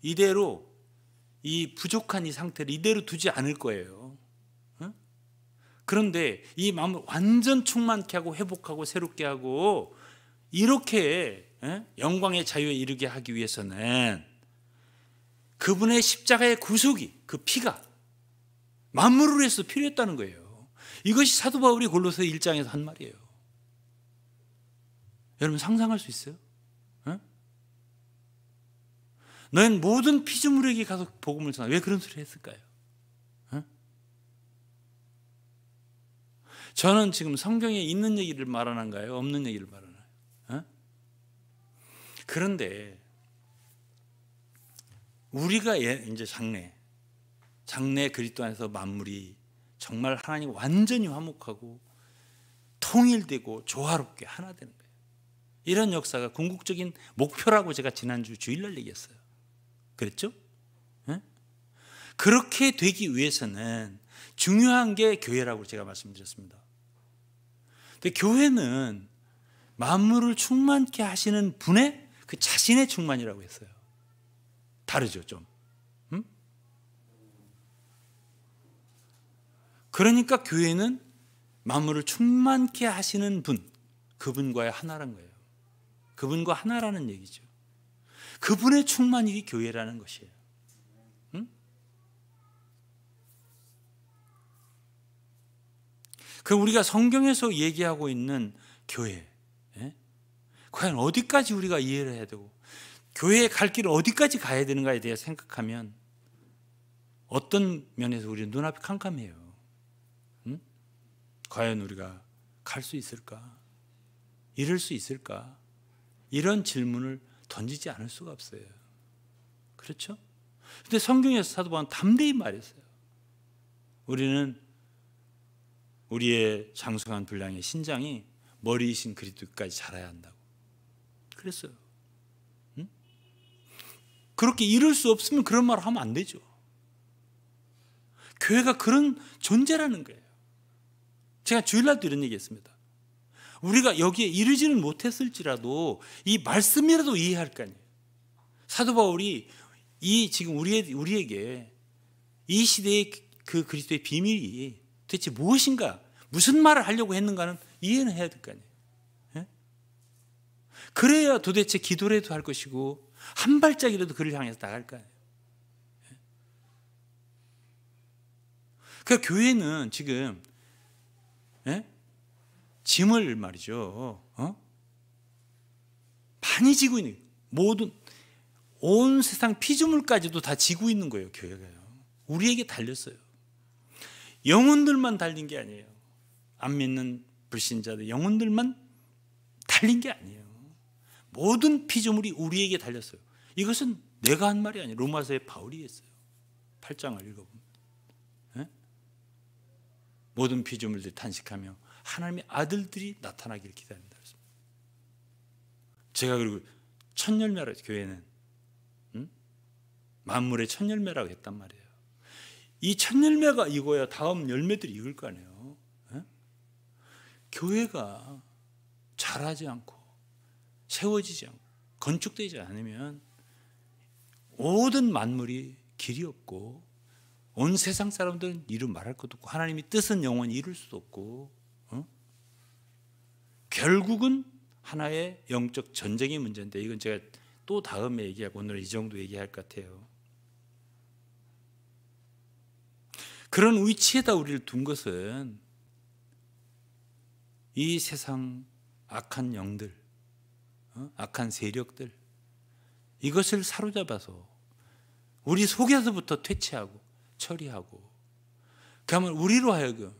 이대로, 이 부족한 이 상태를 이대로 두지 않을 거예요. 그런데 이 만물 완전 충만케 하고 회복하고 새롭게 하고 이렇게 영광의 자유에 이르게 하기 위해서는 그분의 십자가의 구속이, 그 피가 만물을 위해서 필요했다는 거예요. 이것이 사도 바울이 골로새 1장에서 한 말이에요. 여러분 상상할 수 있어요? 너는 모든 피조물에게 가서 복음을 전하. 왜 그런 소리를 했을까요? 저는 지금 성경에 있는 얘기를 말하는가요? 없는 얘기를 말하나요? 그런데 우리가 이제 장래 그리스도 안에서 만물이 정말 하나님 완전히 화목하고 통일되고 조화롭게 하나 되는 거예요. 이런 역사가 궁극적인 목표라고 제가 지난주 주일날 얘기했어요. 그랬죠? 네? 그렇게 되기 위해서는 중요한 게 교회라고 제가 말씀드렸습니다. 근데 교회는 만물을 충만케 하시는 분의 그 자신의 충만이라고 했어요. 다르죠, 좀. 그러니까 교회는 만물을 충만케 하시는 분, 그분과의 하나란 거예요. 그분과 하나라는 얘기죠. 그분의 충만이 교회라는 것이에요. 그 우리가 성경에서 얘기하고 있는 교회, 과연 어디까지 우리가 이해를 해야 되고 교회에 갈 길을 어디까지 가야 되는가에 대해 생각하면 어떤 면에서 우리는 눈앞이 캄캄해요. 과연 우리가 갈 수 있을까? 이룰 수 있을까? 이런 질문을 던지지 않을 수가 없어요. 그렇죠? 근데 성경에서 사도 바울은 담대히 말했어요. 우리는 우리의 장성한 분량의 신장이 머리이신 그리스도까지 자라야 한다고 그랬어요. 그렇게 이룰 수 없으면 그런 말을 하면 안 되죠. 교회가 그런 존재라는 거예요. 제가 주일날도 이런 얘기했습니다. 우리가 여기에 이르지는 못했을지라도 이 말씀이라도 이해할 거 아니에요. 사도 바울이 이 지금 우리에게 이 시대의 그 그리스도의 비밀이 도대체 무엇인가, 무슨 말을 하려고 했는가는 이해는 해야 될 거 아니에요. 예? 그래야 도대체 기도라도 할 것이고 한 발짝이라도 그를 향해서 나갈 거 아니에요. 예? 그러니까 교회는 지금 짐을 말이죠. 많이 지고 있는 모든 온 세상 피조물까지도 다 지고 있는 거예요. 교회가요. 우리에게 달렸어요. 영혼들만 달린 게 아니에요. 안 믿는 불신자들 영혼들만 달린 게 아니에요. 모든 피조물이 우리에게 달렸어요. 이것은 내가 한 말이 아니에요. 로마서의 바울이 했어요. 8장을 읽어보면 모든 피조물들이 탄식하며 하나님의 아들들이 나타나기를 기다린다. 제가 그리고 첫 열매라고 교회는 만물의 첫 열매라고 했단 말이에요. 이 첫 열매가 이거야 다음 열매들이 익을 거 아니에요. 교회가 자라지 않고 세워지지 않고 건축되지 않으면 모든 만물이 길이 없고 온 세상 사람들은 이루 말할 것도 없고 하나님이 뜻은 영원히 이룰 수도 없고 결국은 하나의 영적 전쟁의 문제인데 이건 제가 또 다음에 얘기하고 오늘 이 정도 얘기할 것 같아요. 그런 위치에다 우리를 둔 것은 이 세상 악한 영들, 악한 세력들 이것을 사로잡아서 우리 속에서부터 퇴치하고 처리하고 그러면 우리로 하여금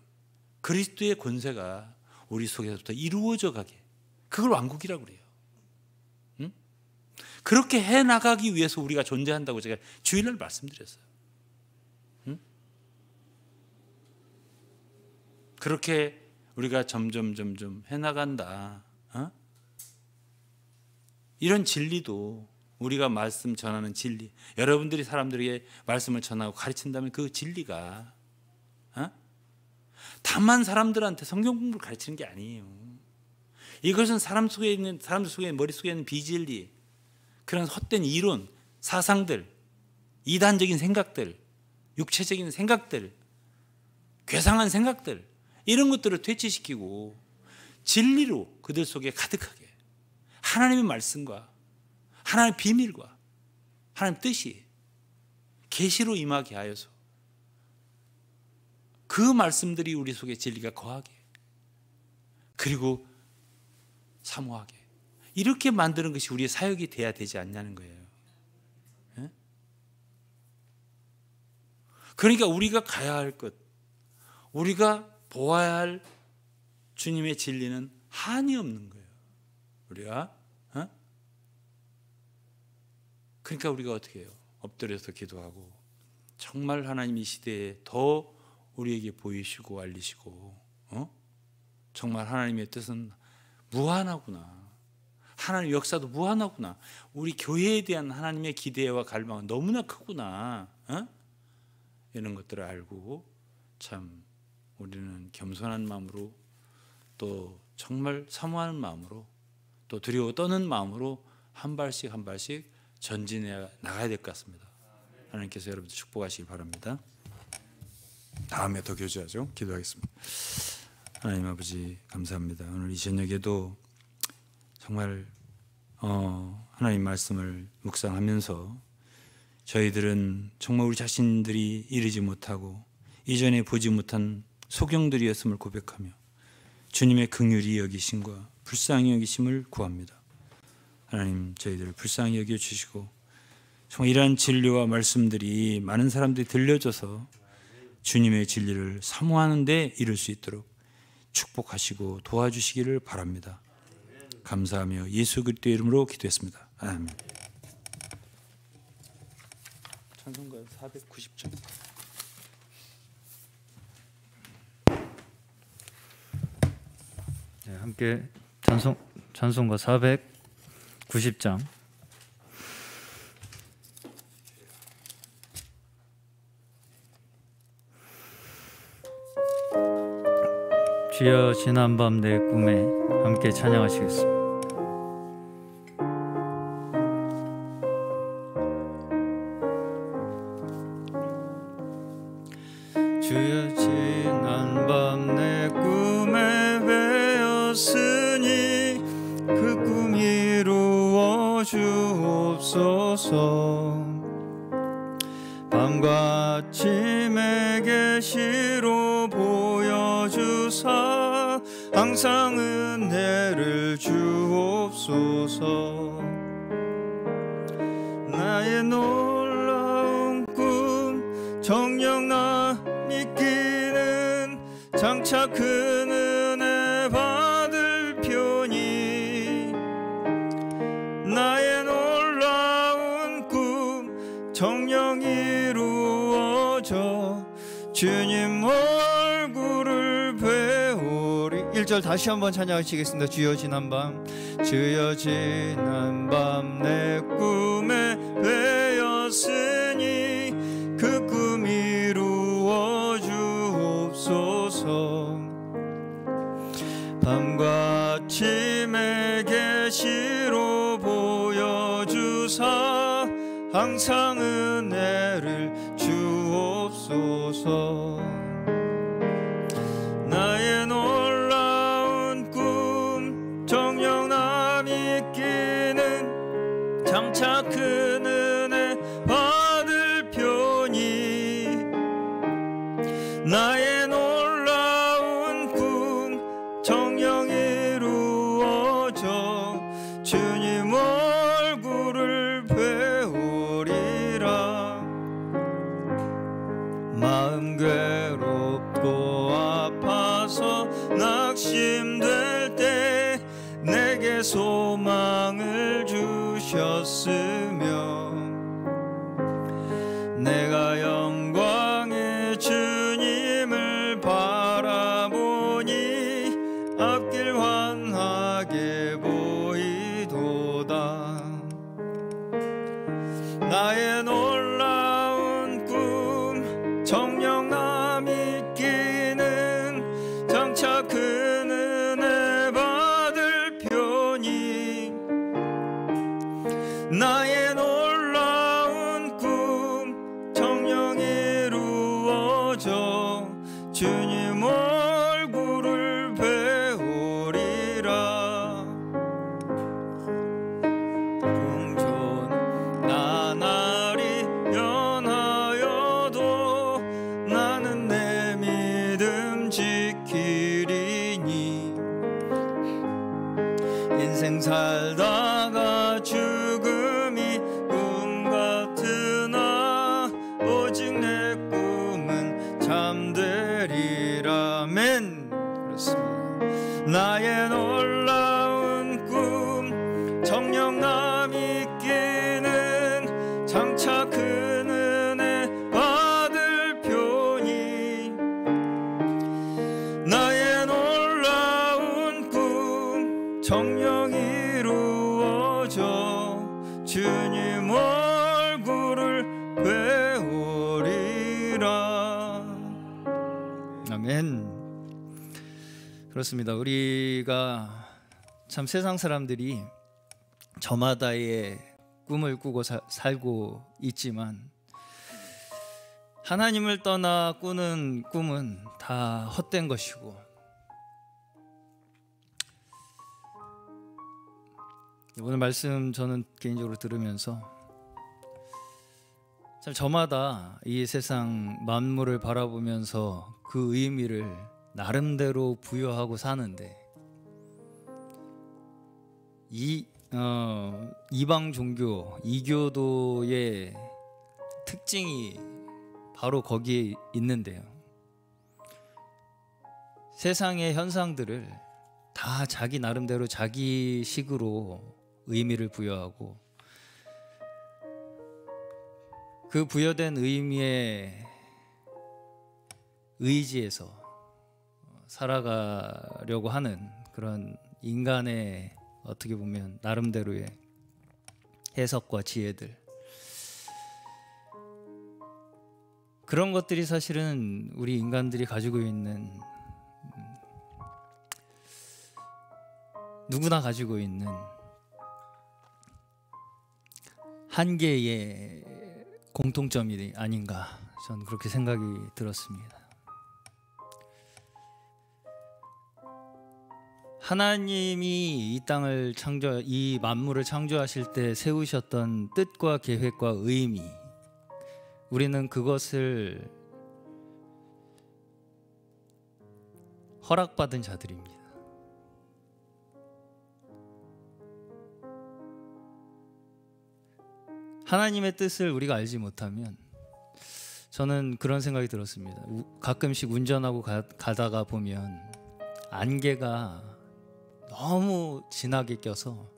그리스도의 권세가 우리 속에서부터 이루어져 가게 그걸 왕국이라고 그래요. 그렇게 해나가기 위해서 우리가 존재한다고 제가 주일날 말씀드렸어요. 그렇게 우리가 점점 해나간다. 이런 진리도 우리가 말씀 전하는 진리 여러분들이 사람들에게 말씀을 전하고 가르친다면 그 진리가 다만 사람들한테 성경 공부를 가르치는 게 아니에요. 이것은 사람들 속에 머릿속에 있는 비진리 그런 헛된 이론 사상들 이단적인 생각들 육체적인 생각들 괴상한 생각들 이런 것들을 퇴치시키고 진리로 그들 속에 가득하게 하나님의 말씀과 하나님의 비밀과 하나님의 뜻이 계시로 임하게 하여서 그 말씀들이 우리 속에 진리가 거하게 그리고 사모하게 이렇게 만드는 것이 우리의 사역이 돼야 되지 않냐는 거예요. 그러니까 우리가 가야 할 것 우리가 보아야 할 주님의 진리는 한이 없는 거예요. 우리가 그러니까 우리가 어떻게 해요? 엎드려서 기도하고 정말 하나님 이 시대에 더 우리에게 보이시고 알리시고 정말 하나님의 뜻은 무한하구나. 하나님 역사도 무한하구나. 우리 교회에 대한 하나님의 기대와 갈망은 너무나 크구나. 이런 것들을 알고 참 우리는 겸손한 마음으로 또 정말 사모하는 마음으로 또 두려워 떠는 마음으로 한 발씩 한 발씩 전진해 나가야 될 것 같습니다. 하나님께서 여러분들 축복하시기 바랍니다. 다음에 더 교제하죠. 기도하겠습니다. 하나님 아버지 감사합니다. 오늘 이 저녁에도 정말 하나님 말씀을 묵상하면서 저희들은 정말 우리 자신들이 이르지 못하고 이전에 보지 못한 소경들이었음을 고백하며 주님의 긍휼히 여기심과 불쌍히 여기심을 구합니다. 하나님 저희들을 불쌍히 여겨주시고 정말 이러한 진리와 말씀들이 많은 사람들이 들려줘서 주님의 진리를 사모하는 데 이룰 수 있도록 축복하시고 도와주시기를 바랍니다. 감사하며 예수 그리스도의 이름으로 기도했습니다. 아멘. 찬송가 490장. 네, 함께 찬송가 490장. 주여 지난밤 내 꿈에 함께 찬양하시겠습니다. 주여 지난밤 내 꿈에 배었으니 그 꿈 이루어 주옵소서. 밤과 아침에 계시로 보여주사 항상 은혜를 주옵소서. 나의 놀라운 꿈 정녕 나 믿기는 장차 큰 은혜 받을 편이. 나의 놀라운 꿈 정녕 이루어져 주님 얼굴을 배우리. 1절 다시 한번 찬양하시겠습니다. 주여 지난밤 주여 지난밤 내 꿈에 배었으니 그 꿈 이루어 주옵소서. 밤과 아침에 계시로 보여주사 항상 은혜를 주옵소서. 나의 놀라운 꿈 정녕 나 믿기는 장차 큰 은혜 받을 편이. 나의 놀라운 꿈 정녕 이루어져 주님 얼굴을 배우리라. 마음 괴롭고 아파서 낙심될 때 내게 소망을 주셨으며 내가 영광의 주님을 바라보니 앞길 환하게 보이도다. 나의 놀라운 꿈 정녕 나 믿기는 장차 큰 은혜 받을 편이. 나의 놀라운 꿈 정녕 이루어져 주님 얼굴을 배우리라. 궁전 나나 장차 그 은혜 받을 편이 나의 놀라운 꿈 정녕 이루어져 주님 얼굴을 배우리라. 아멘. 그렇습니다. 우리가 참 세상 사람들이 저마다의 꿈을 꾸고 살고 있지만 하나님을 떠나 꾸는 꿈은 다 헛된 것이고, 오늘 말씀 저는 개인적으로 들으면서 참 저마다 이 세상 만물을 바라보면서 그 의미를 나름대로 부여하고 사는데, 이방 종교, 이교도의 특징이 바로 거기에 있는데요. 세상의 현상들을 다 자기 나름대로 자기 식으로 의미를 부여하고, 그 부여된 의미에 의지해서 살아가려고 하는 그런 인간의 어떻게 보면 나름대로의 해석과 지혜들, 그런 것들이 사실은 우리 인간들이 가지고 있는, 누구나 가지고 있는 한계의 공통점이 아닌가, 저는 그렇게 생각이 들었습니다. 하나님이 이 땅을 이 만물을 창조하실 때 세우셨던 뜻과 계획과 의미, 우리는 그것을 허락받은 자들입니다. 하나님의 뜻을 우리가 알지 못하면, 저는 그런 생각이 들었습니다. 가끔씩 운전하고 가다가 보면 안개가 너무 진하게 껴서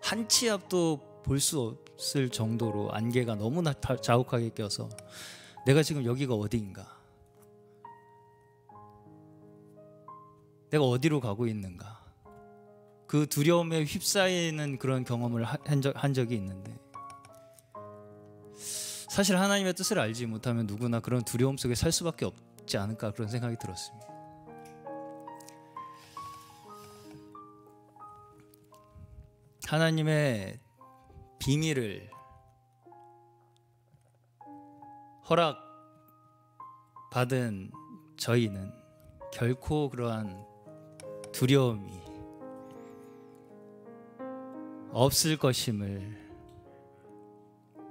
한 치 앞도 볼 수 없을 정도로 안개가 너무나 자욱하게 껴서 내가 지금 여기가 어디인가, 내가 어디로 가고 있는가, 그 두려움에 휩싸이는 그런 경험을 한 적이 있는데, 사실 하나님의 뜻을 알지 못하면 누구나 그런 두려움 속에 살 수밖에 없지 않을까, 그런 생각이 들었습니다. 하나님의 비밀을 허락받은 저희는 결코 그러한 두려움이 없을 것임을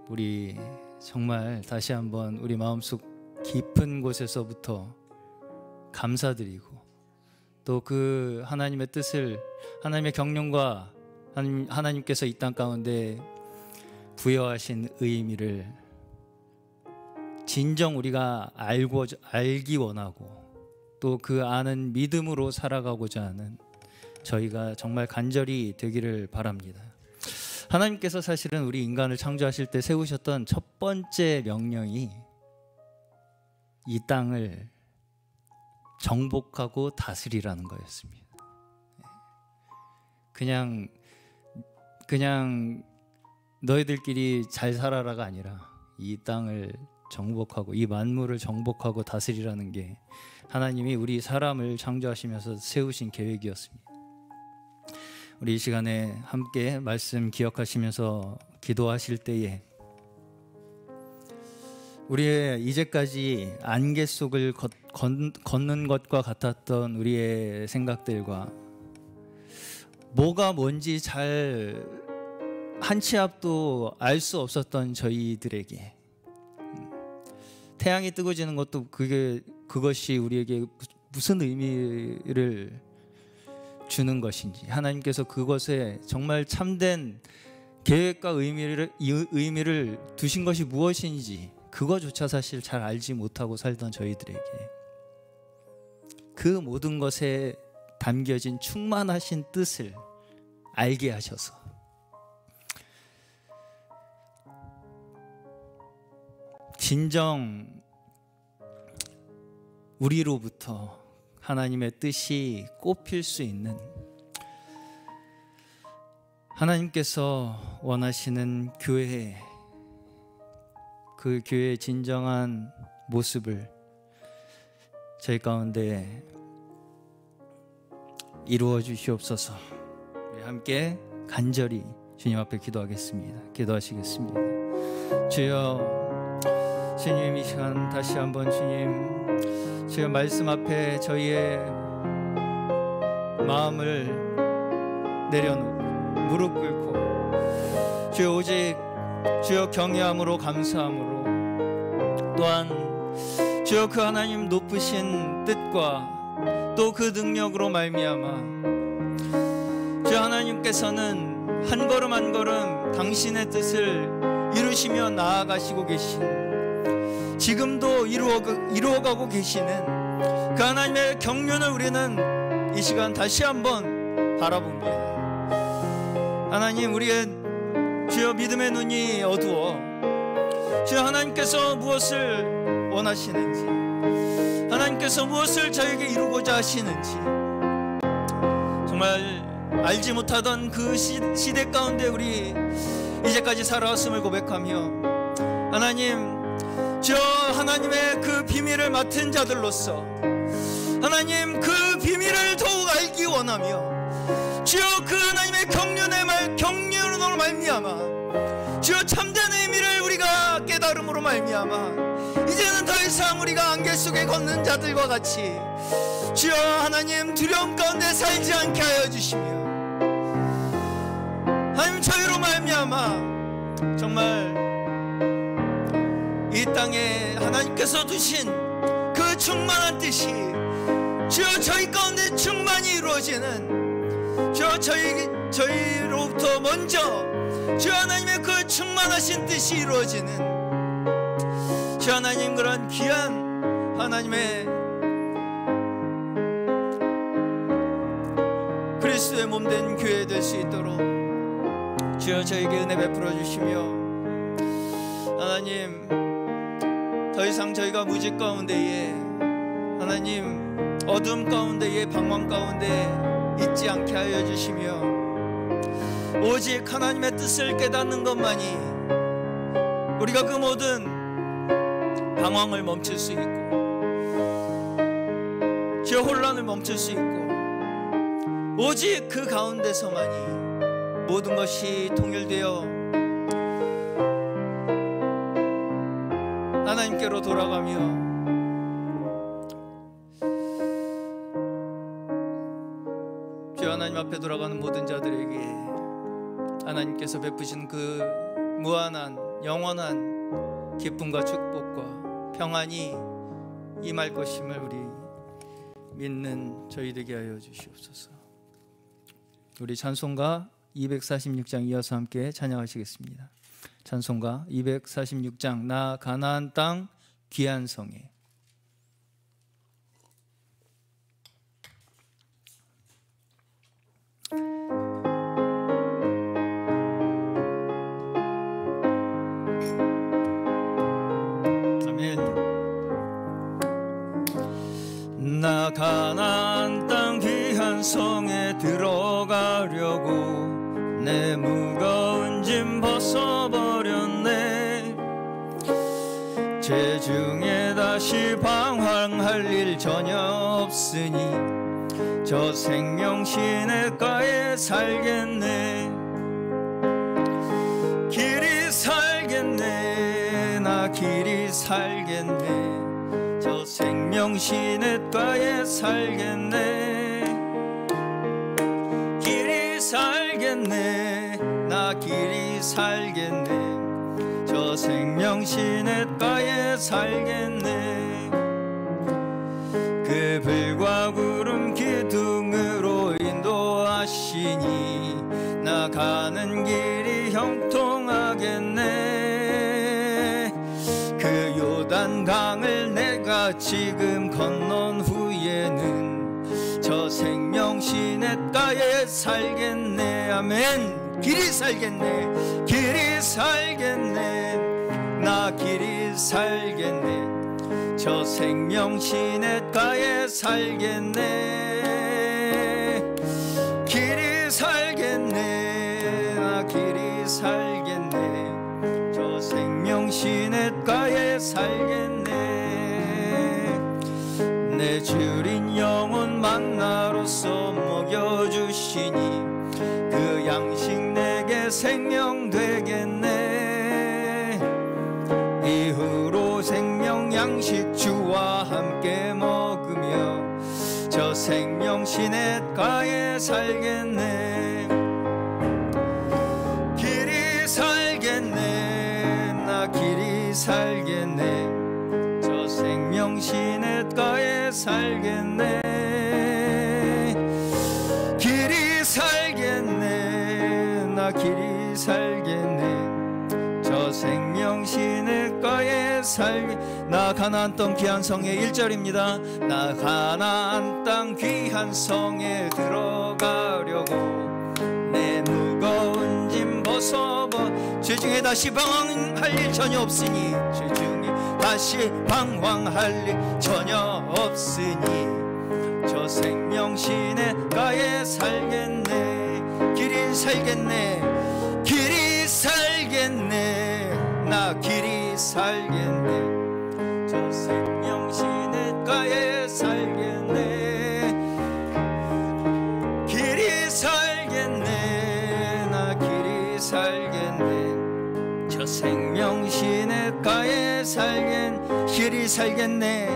우리 정말 다시 한번 우리 마음속 깊은 곳에서부터 감사드리고, 또 그 하나님의 뜻을, 하나님의 경륜과 하나님께서 이 땅 가운데 부여하신 의미를 진정 우리가 알기 원하고, 또 그 아는 믿음으로 살아가고자 하는 저희가 정말 간절히 되기를 바랍니다. 하나님께서 사실은 우리 인간을 창조하실 때 세우셨던 첫 번째 명령이 이 땅을 정복하고 다스리라는 거였습니다. 그냥 너희들끼리 잘 살아라가 아니라 이 땅을 정복하고, 이 만물을 정복하고 다스리라는 게 하나님이 우리 사람을 창조하시면서 세우신 계획이었습니다. 우리 이 시간에 함께 말씀 기억하시면서 기도하실 때에, 우리의 이제까지 안개 속을 걷는 것과 같았던 우리의 생각들과 뭐가 뭔지 잘 한 치 앞도 알 수 없었던 저희들에게, 태양이 뜨고 지는 것도 그것이 우리에게 무슨 의미를 주는 것인지, 하나님께서 그것에 정말 참된 계획과 의미를 두신 것이 무엇인지 그거조차 사실 잘 알지 못하고 살던 저희들에게 그 모든 것에 담겨진 충만하신 뜻을 알게 하셔서 진정 우리로부터 하나님의 뜻이 꽃필 수 있는, 하나님께서 원하시는 교회, 그 교회의 진정한 모습을 저희 가운데 이루어 주시옵소서. 우리 함께 간절히 주님 앞에 기도하겠습니다. 기도하시겠습니다. 주여, 주님 이 시간 다시 한번 주님, 주여 말씀 앞에 저희의 마음을 내려놓고 무릎 꿇고 주여 오직 주여 경외함으로 감사함으로, 또한 주여 그 하나님 높으신 뜻과 또 그 능력으로 말미암아 주여 하나님께서는 한 걸음 한 걸음 당신의 뜻을 이루시며 나아가시고 계신, 지금도 이루어가고 계시는 그 하나님의 경륜을 우리는 이 시간 다시 한번 바라봅니다. 하나님, 우리의 주여 믿음의 눈이 어두워 주여 하나님께서 무엇을 원하시는지, 하나님께서 무엇을 저에게 이루고자 하시는지 정말 알지 못하던 그 시대 가운데 우리 이제까지 살아왔음을 고백하며, 하나님 주여 하나님의 그 비밀을 맡은 자들로서 하나님 그 비밀을 더욱 알기 원하며, 주여 그 하나님의 경륜으로 말미암아 주여 참된 의미를 우리가 깨달음으로 말미암아 이제는 더 이상 우리가 안개 속에 걷는 자들과 같이 주여 하나님 두려움 가운데 살지 않게 하여 주시며, 하나님 저희로 말미암아 정말 이 땅에 하나님께서 두신 그 충만한 뜻이 주여 저희 가운데 충만히 이루어지는, 주여 저희로부터 먼저 주여 하나님의 그 충만하신 뜻이 이루어지는 주여 하나님, 그런 귀한 하나님의 그리스도의 몸된 교회 될 수 있도록 주여 저에게 은혜 베풀어 주시며, 하나님 더 이상 저희가 무지 가운데에 하나님 어둠 가운데에 방황 가운데 있지 않게 하여 주시며, 오직 하나님의 뜻을 깨닫는 것만이 우리가 그 모든 방황을 멈출 수 있고 주여 혼란을 멈출 수 있고, 오직 그 가운데서만이 모든 것이 통일되어 하나님께로 돌아가며 주여 하나님 앞에 돌아가는 모든 자들에게 하나님께서 베푸신 그 무한한 영원한 기쁨과 축복과 평안이 임할 것임을 우리 믿는 저희 되게 하여 주시옵소서. 우리 찬송가 246장 이어서 함께 찬양하시겠습니다. 찬송가 246장 나 가나안 땅 귀한 성에. 나 가나안 땅 귀한 성에 들어가려고 내 무거운 짐 벗어버렸네. 죄중에 다시 방황할 일 전혀 없으니 저 생명 시냇가에 살겠네. 길이 살겠네. 나 길이 살겠네. 저 생명 시냇가에 살겠네. 길이 살겠네. 나 길이 살겠네. 저 생명 시냇가에 살겠네. 그 불과 구름 기둥으로 인도하시니 나 가는 길이 형통하겠네. 그 요단강을 내가 지금 건넌 후에는 저 생명 시냇가에 살겠네. 아멘. 길이 살겠네. 길이 살겠네. 나 나 길이 살겠네. 저 생명 시냇가에 살겠네. 길이 살겠네. 나 길이 살겠네. 저 생명 시냇가에 살겠네. 내 주린 영혼 만나로서 먹여주시니 그 양식 내게 생명 되겠네. 이후로 생명 양식 주와 함께 먹으며 저 생명 시냇가에 살겠네. 길이 살겠네. 나 길이 살겠네. 저 생명 시냇가에 살겠네. 길이 살겠네. 나 길이 살겠네. 저 생명 시냇가에 나 가나안 땅 귀한 성의 1절입니다. 나 가나안 땅 귀한 성에 들어가려고 내 무거운 짐 벗어버. 죄중에 다시 방황할 일 전혀 없으니 죄중에 다시 방황할 일 전혀 없으니 저 생명 시냇가에 살겠네. 길이 살겠네. 길이 살겠네. 나 길이 살겠네. 저 생명 시냇가에 살겠네. 길이 살겠네. 나 길이 살겠네. 저 생명 시냇가에 살겠네. 길이 살겠네.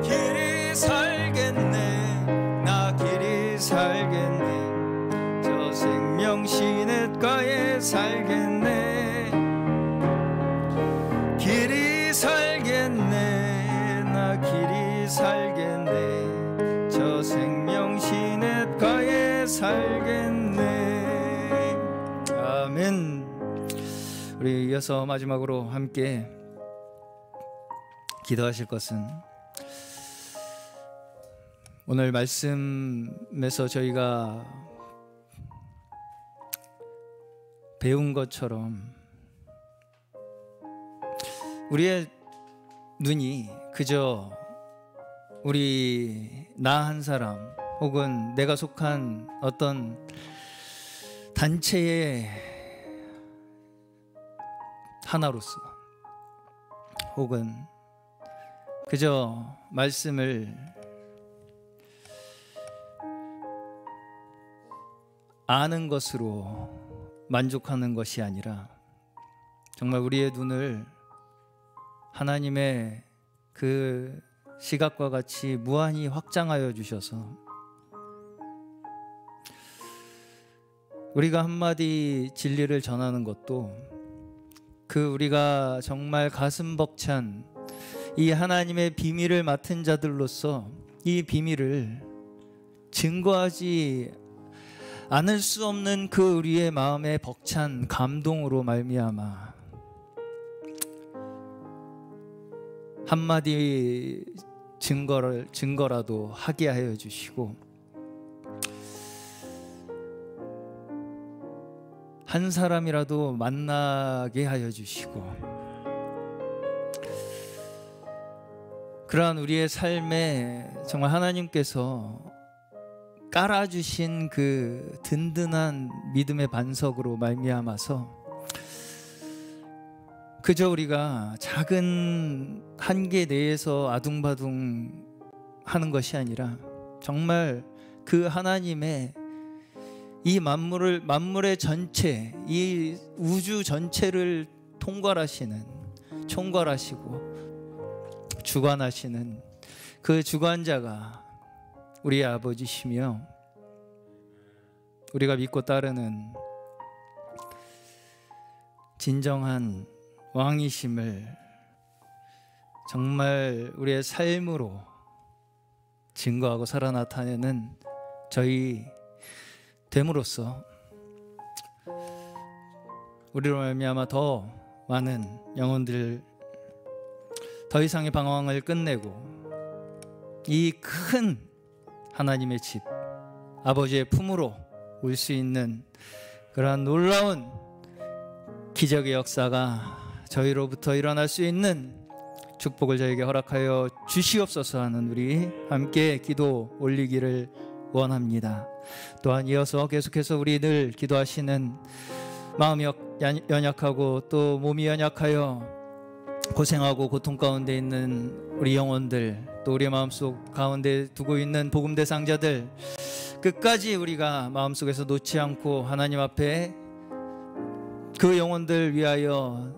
길이 살겠네. 나 길이 살겠네. 저 생명 시냇가에 살겠네. 길이 살겠네. 나 길이 살겠네. 저 생명 시냇가에 살겠네. 아멘. 우리 이어서 마지막으로 함께 기도하실 것은 오늘 말씀에서 저희가 배운 것처럼 우리의 눈이 그저 우리 나 한 사람 혹은 내가 속한 어떤 단체의 하나로서 혹은 그저 말씀을 아는 것으로 만족하는 것이 아니라 정말 우리의 눈을 하나님의 그 시각과 같이 무한히 확장하여 주셔서 우리가 한마디 진리를 전하는 것도 그 우리가 정말 가슴 벅찬 이 하나님의 비밀을 맡은 자들로서 이 비밀을 증거하지 않을 수 없는 그 우리의 마음에 벅찬 감동으로 말미암아 한마디 증거라도 하게 하여 주시고 한 사람이라도 만나게 하여 주시고 그러한 우리의 삶에 정말 하나님께서 깔아주신 그 든든한 믿음의 반석으로 말미암아서 그저 우리가 작은 한계 내에서 아둥바둥 하는 것이 아니라 정말 그 하나님의 이 만물의 전체, 이 우주 전체를 총괄하시고 주관하시는 그 주관자가 우리의 아버지시며 우리가 믿고 따르는 진정한 왕이심을 정말 우리의 삶으로 증거하고 살아 나타내는 저희 됨으로써 우리로 말미암아 더 많은 영혼들 더 이상의 방황을 끝내고 이 큰 하나님의 집 아버지의 품으로 올 수 있는 그러한 놀라운 기적의 역사가 저희로부터 일어날 수 있는 축복을 저에게 허락하여 주시옵소서 하는 우리 함께 기도 올리기를 원합니다. 또한 이어서 계속해서 우리 늘 기도하시는 마음이 연약하고 또 몸이 연약하여 고생하고 고통 가운데 있는 우리 영혼들, 또 우리 마음속 가운데 두고 있는 복음 대상자들 끝까지 우리가 마음속에서 놓지 않고 하나님 앞에 그 영혼들 위하여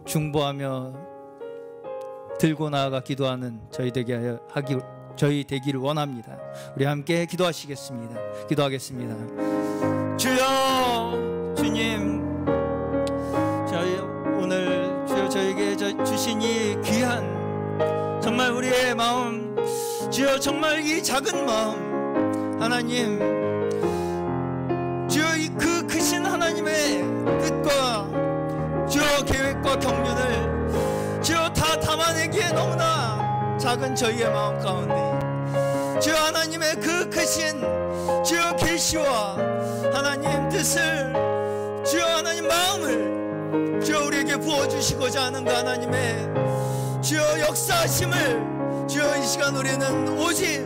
중보하며 들고 나아가 기도하는 저희 되기를 원합니다. 우리 함께 기도하시겠습니다. 기도하겠습니다. 주여, 주님, 저희 오늘 주여 저에게 주신 이 귀한 정말 우리의 마음, 주여 정말 이 작은 마음, 하나님, 주여 그 크신 하나님의 뜻과 주여 계획과 경륜을 주여 다 담아내기에 너무나 작은 저희의 마음 가운데 주여 하나님의 그 크신 주여 계시와 하나님 뜻을 주여 하나님 마음을 주여 우리에게 부어주시고자 하는 그 하나님의 주여 역사하심을 주여 이 시간 우리는 오직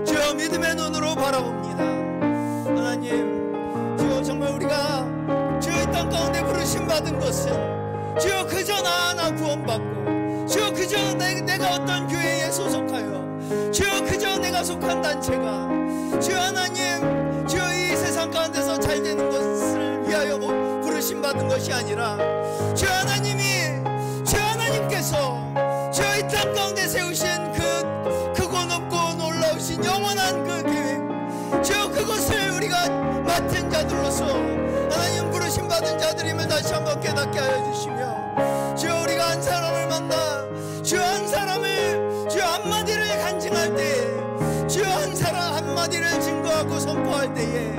주여 믿음의 눈으로 바라봅니다. 하나님, 주여 정말 우리가 주여 이 땅 가운데 부르심 받은 것은 주여 그저 나 하나 구원받고 주여 그저 내가 어떤 교회에 소속하여 주여 그저 내가 속한 단체가 주여 하나님 주여 이 세상 가운데서 잘 되는 것을 위하여 부르심 받은 것이 아니라 주여 하나님이 주여 하나님께서 주여 이 땅 가운데 세우신 그 크고 높고 놀라우신 영원한 그 계획 주여 그것을 우리가 맡은 자들로서 하나님 부르심 받은 자들임을 다시 한번 깨닫게 하여 주시며 주여 우리가 한 사람을 만나 주여 한 사람을 주여 한마디를 간증할 때에 주여 한 사람 한마디를 증거하고 선포할 때에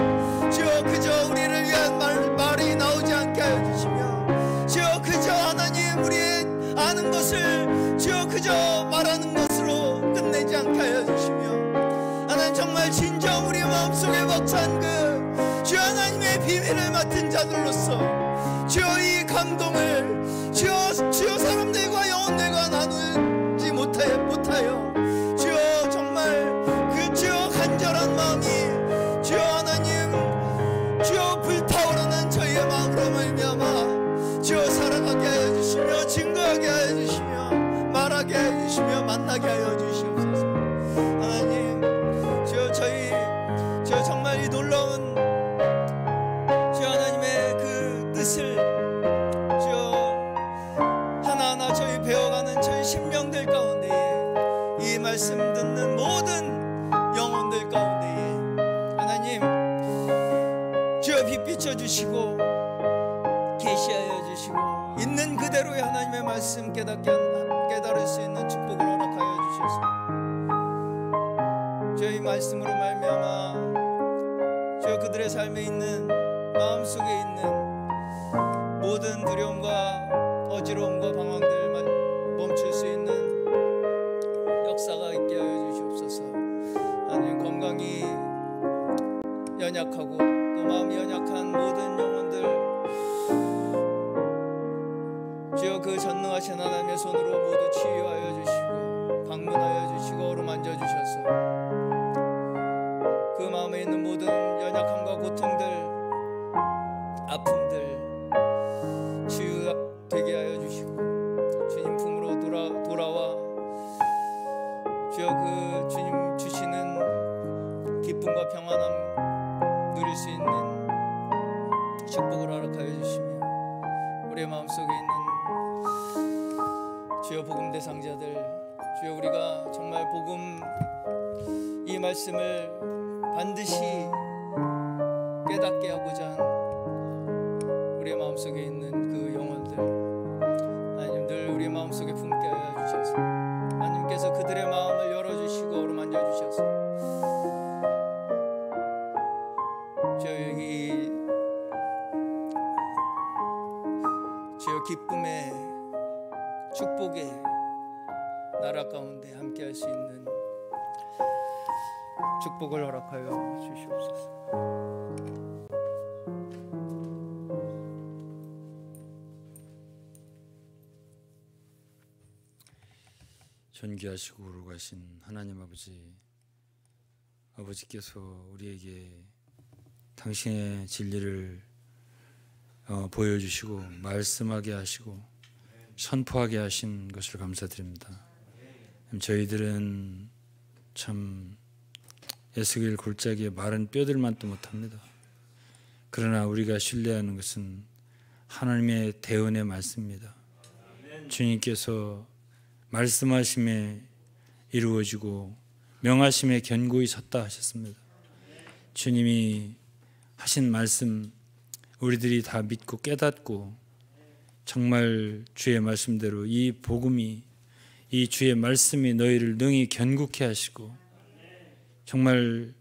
주여 그저 우리를 위한 말이 나오지 않게 하여 주시며 주여 그저 하나님 우리의 아는 것을 주여 그저 말하는 것으로 끝내지 않게 하여 주시며 하나님 정말 진정 우리 마음속에 벅찬 그 주여 하나님의 비밀을 맡은 자들로서 주여 이 감동을 주여 사람들과 영혼들과 나누지 못하여 주여 정말 그 주여 간절한 마음이 주여 하나님 주여 불타오르는 저희의 마음으로 말미암아 주여 살아가게 하여 주시며 증거하게 하여 주시며 말하게 하여 주시며 만나게 하여 주시옵소서. 하나님 주여 주여 정말 이 놀라운 주여 하나님의 그 뜻을 주여 하나하나 저희 배워가는 저희 심령들 가운데에 이 말씀 듣는 모든 영혼들 가운데에 하나님 주여 빛 비춰주시고 계시하여 주시고 있는 그대로의 하나님의 말씀 깨달을 수 있는 축복을 허락하여 주셔서 주여 이 말씀으로 말미암아 주여 그들의 삶에 있는 마음속에 있는 모든 두려움과 어지러움과 방황들만 멈출 수 있는 역사가 있게 하여 주시옵소서. 하나님 건강이 연약하고 또 마음이 연약한 모든 영혼들 주여 그 전능하신 하나님의 손으로 모두 치유하여 주시고 방문하여 주시고 어루만져 주셔서 그 마음에 있는 모든 연약함과 고통들 아픔들 치유되게 하여 주시고 주님 품으로 돌아와 주여 그 주님 주시는 기쁨과 평안함 누릴 수 있는 축복을 허락하여 주시며 우리의 마음속에 있는 주여 복음 대상자들 주여 우리가 정말 복음 이 말씀을 반드시 깨닫게 하고자 한 우리의 마음속에 있는 그 영혼들 하나님 늘 우리의 마음속에 품게 하여 주셔서 하나님께서 그들의 마음을 열어주시고 어루만져 주셔서 주여 여기 주여 기쁨의 축복의 나라 가운데 함께할 수 있는 축복을 허락하여 주시옵소서. 존귀하시고 거룩하신 하나님 아버지께서 우리에게 당신의 진리를 보여주시고 말씀하게 하시고 선포하게 하신 것을 감사드립니다. 저희들은 참 에스겔 골짜기에 마른 뼈들만도 못합니다. 그러나 우리가 신뢰하는 것은 하나님의 대언의 말씀입니다. 주님께서 말씀하심에 이루어지고 명하심에 견고히 섰다 하셨습니다. 주님이 하신 말씀 우리들이 다 믿고 깨닫고 정말 주의 말씀대로 이 복음이, 이 주의 말씀이 너희를 능히 견고케 하시고 정말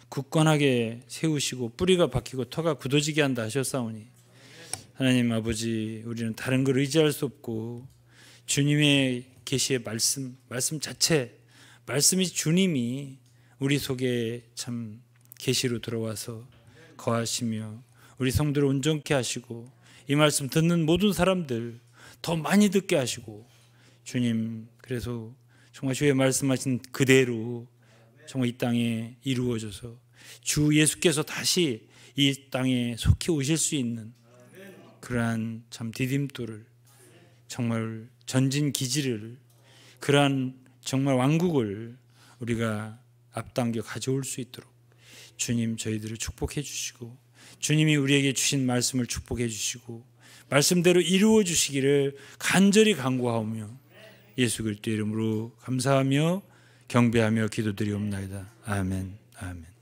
굳건하게 세우시고 뿌리가 박히고 터가 굳어지게 한다 하셨사오니 하나님 아버지, 우리는 다른 걸 의지할 수 없고 주님의 계시의 말씀 자체, 말씀이 주님이 우리 속에 참 계시로 들어와서 거하시며 우리 성도를 온전케 하시고 이 말씀 듣는 모든 사람들 더 많이 듣게 하시고 주님, 그래서 정말 주의 말씀하신 그대로 정말 이 땅에 이루어져서 주 예수께서 다시 이 땅에 속히 오실 수 있는 그러한 참 디딤돌을, 정말 전진 기지를, 그러한 정말 왕국을 우리가 앞당겨 가져올 수 있도록 주님 저희들을 축복해 주시고 주님이 우리에게 주신 말씀을 축복해 주시고 말씀대로 이루어 주시기를 간절히 간구하오며 예수 그리스도의 이름으로 감사하며 경배하며 기도드리옵나이다. 아멘. 아멘.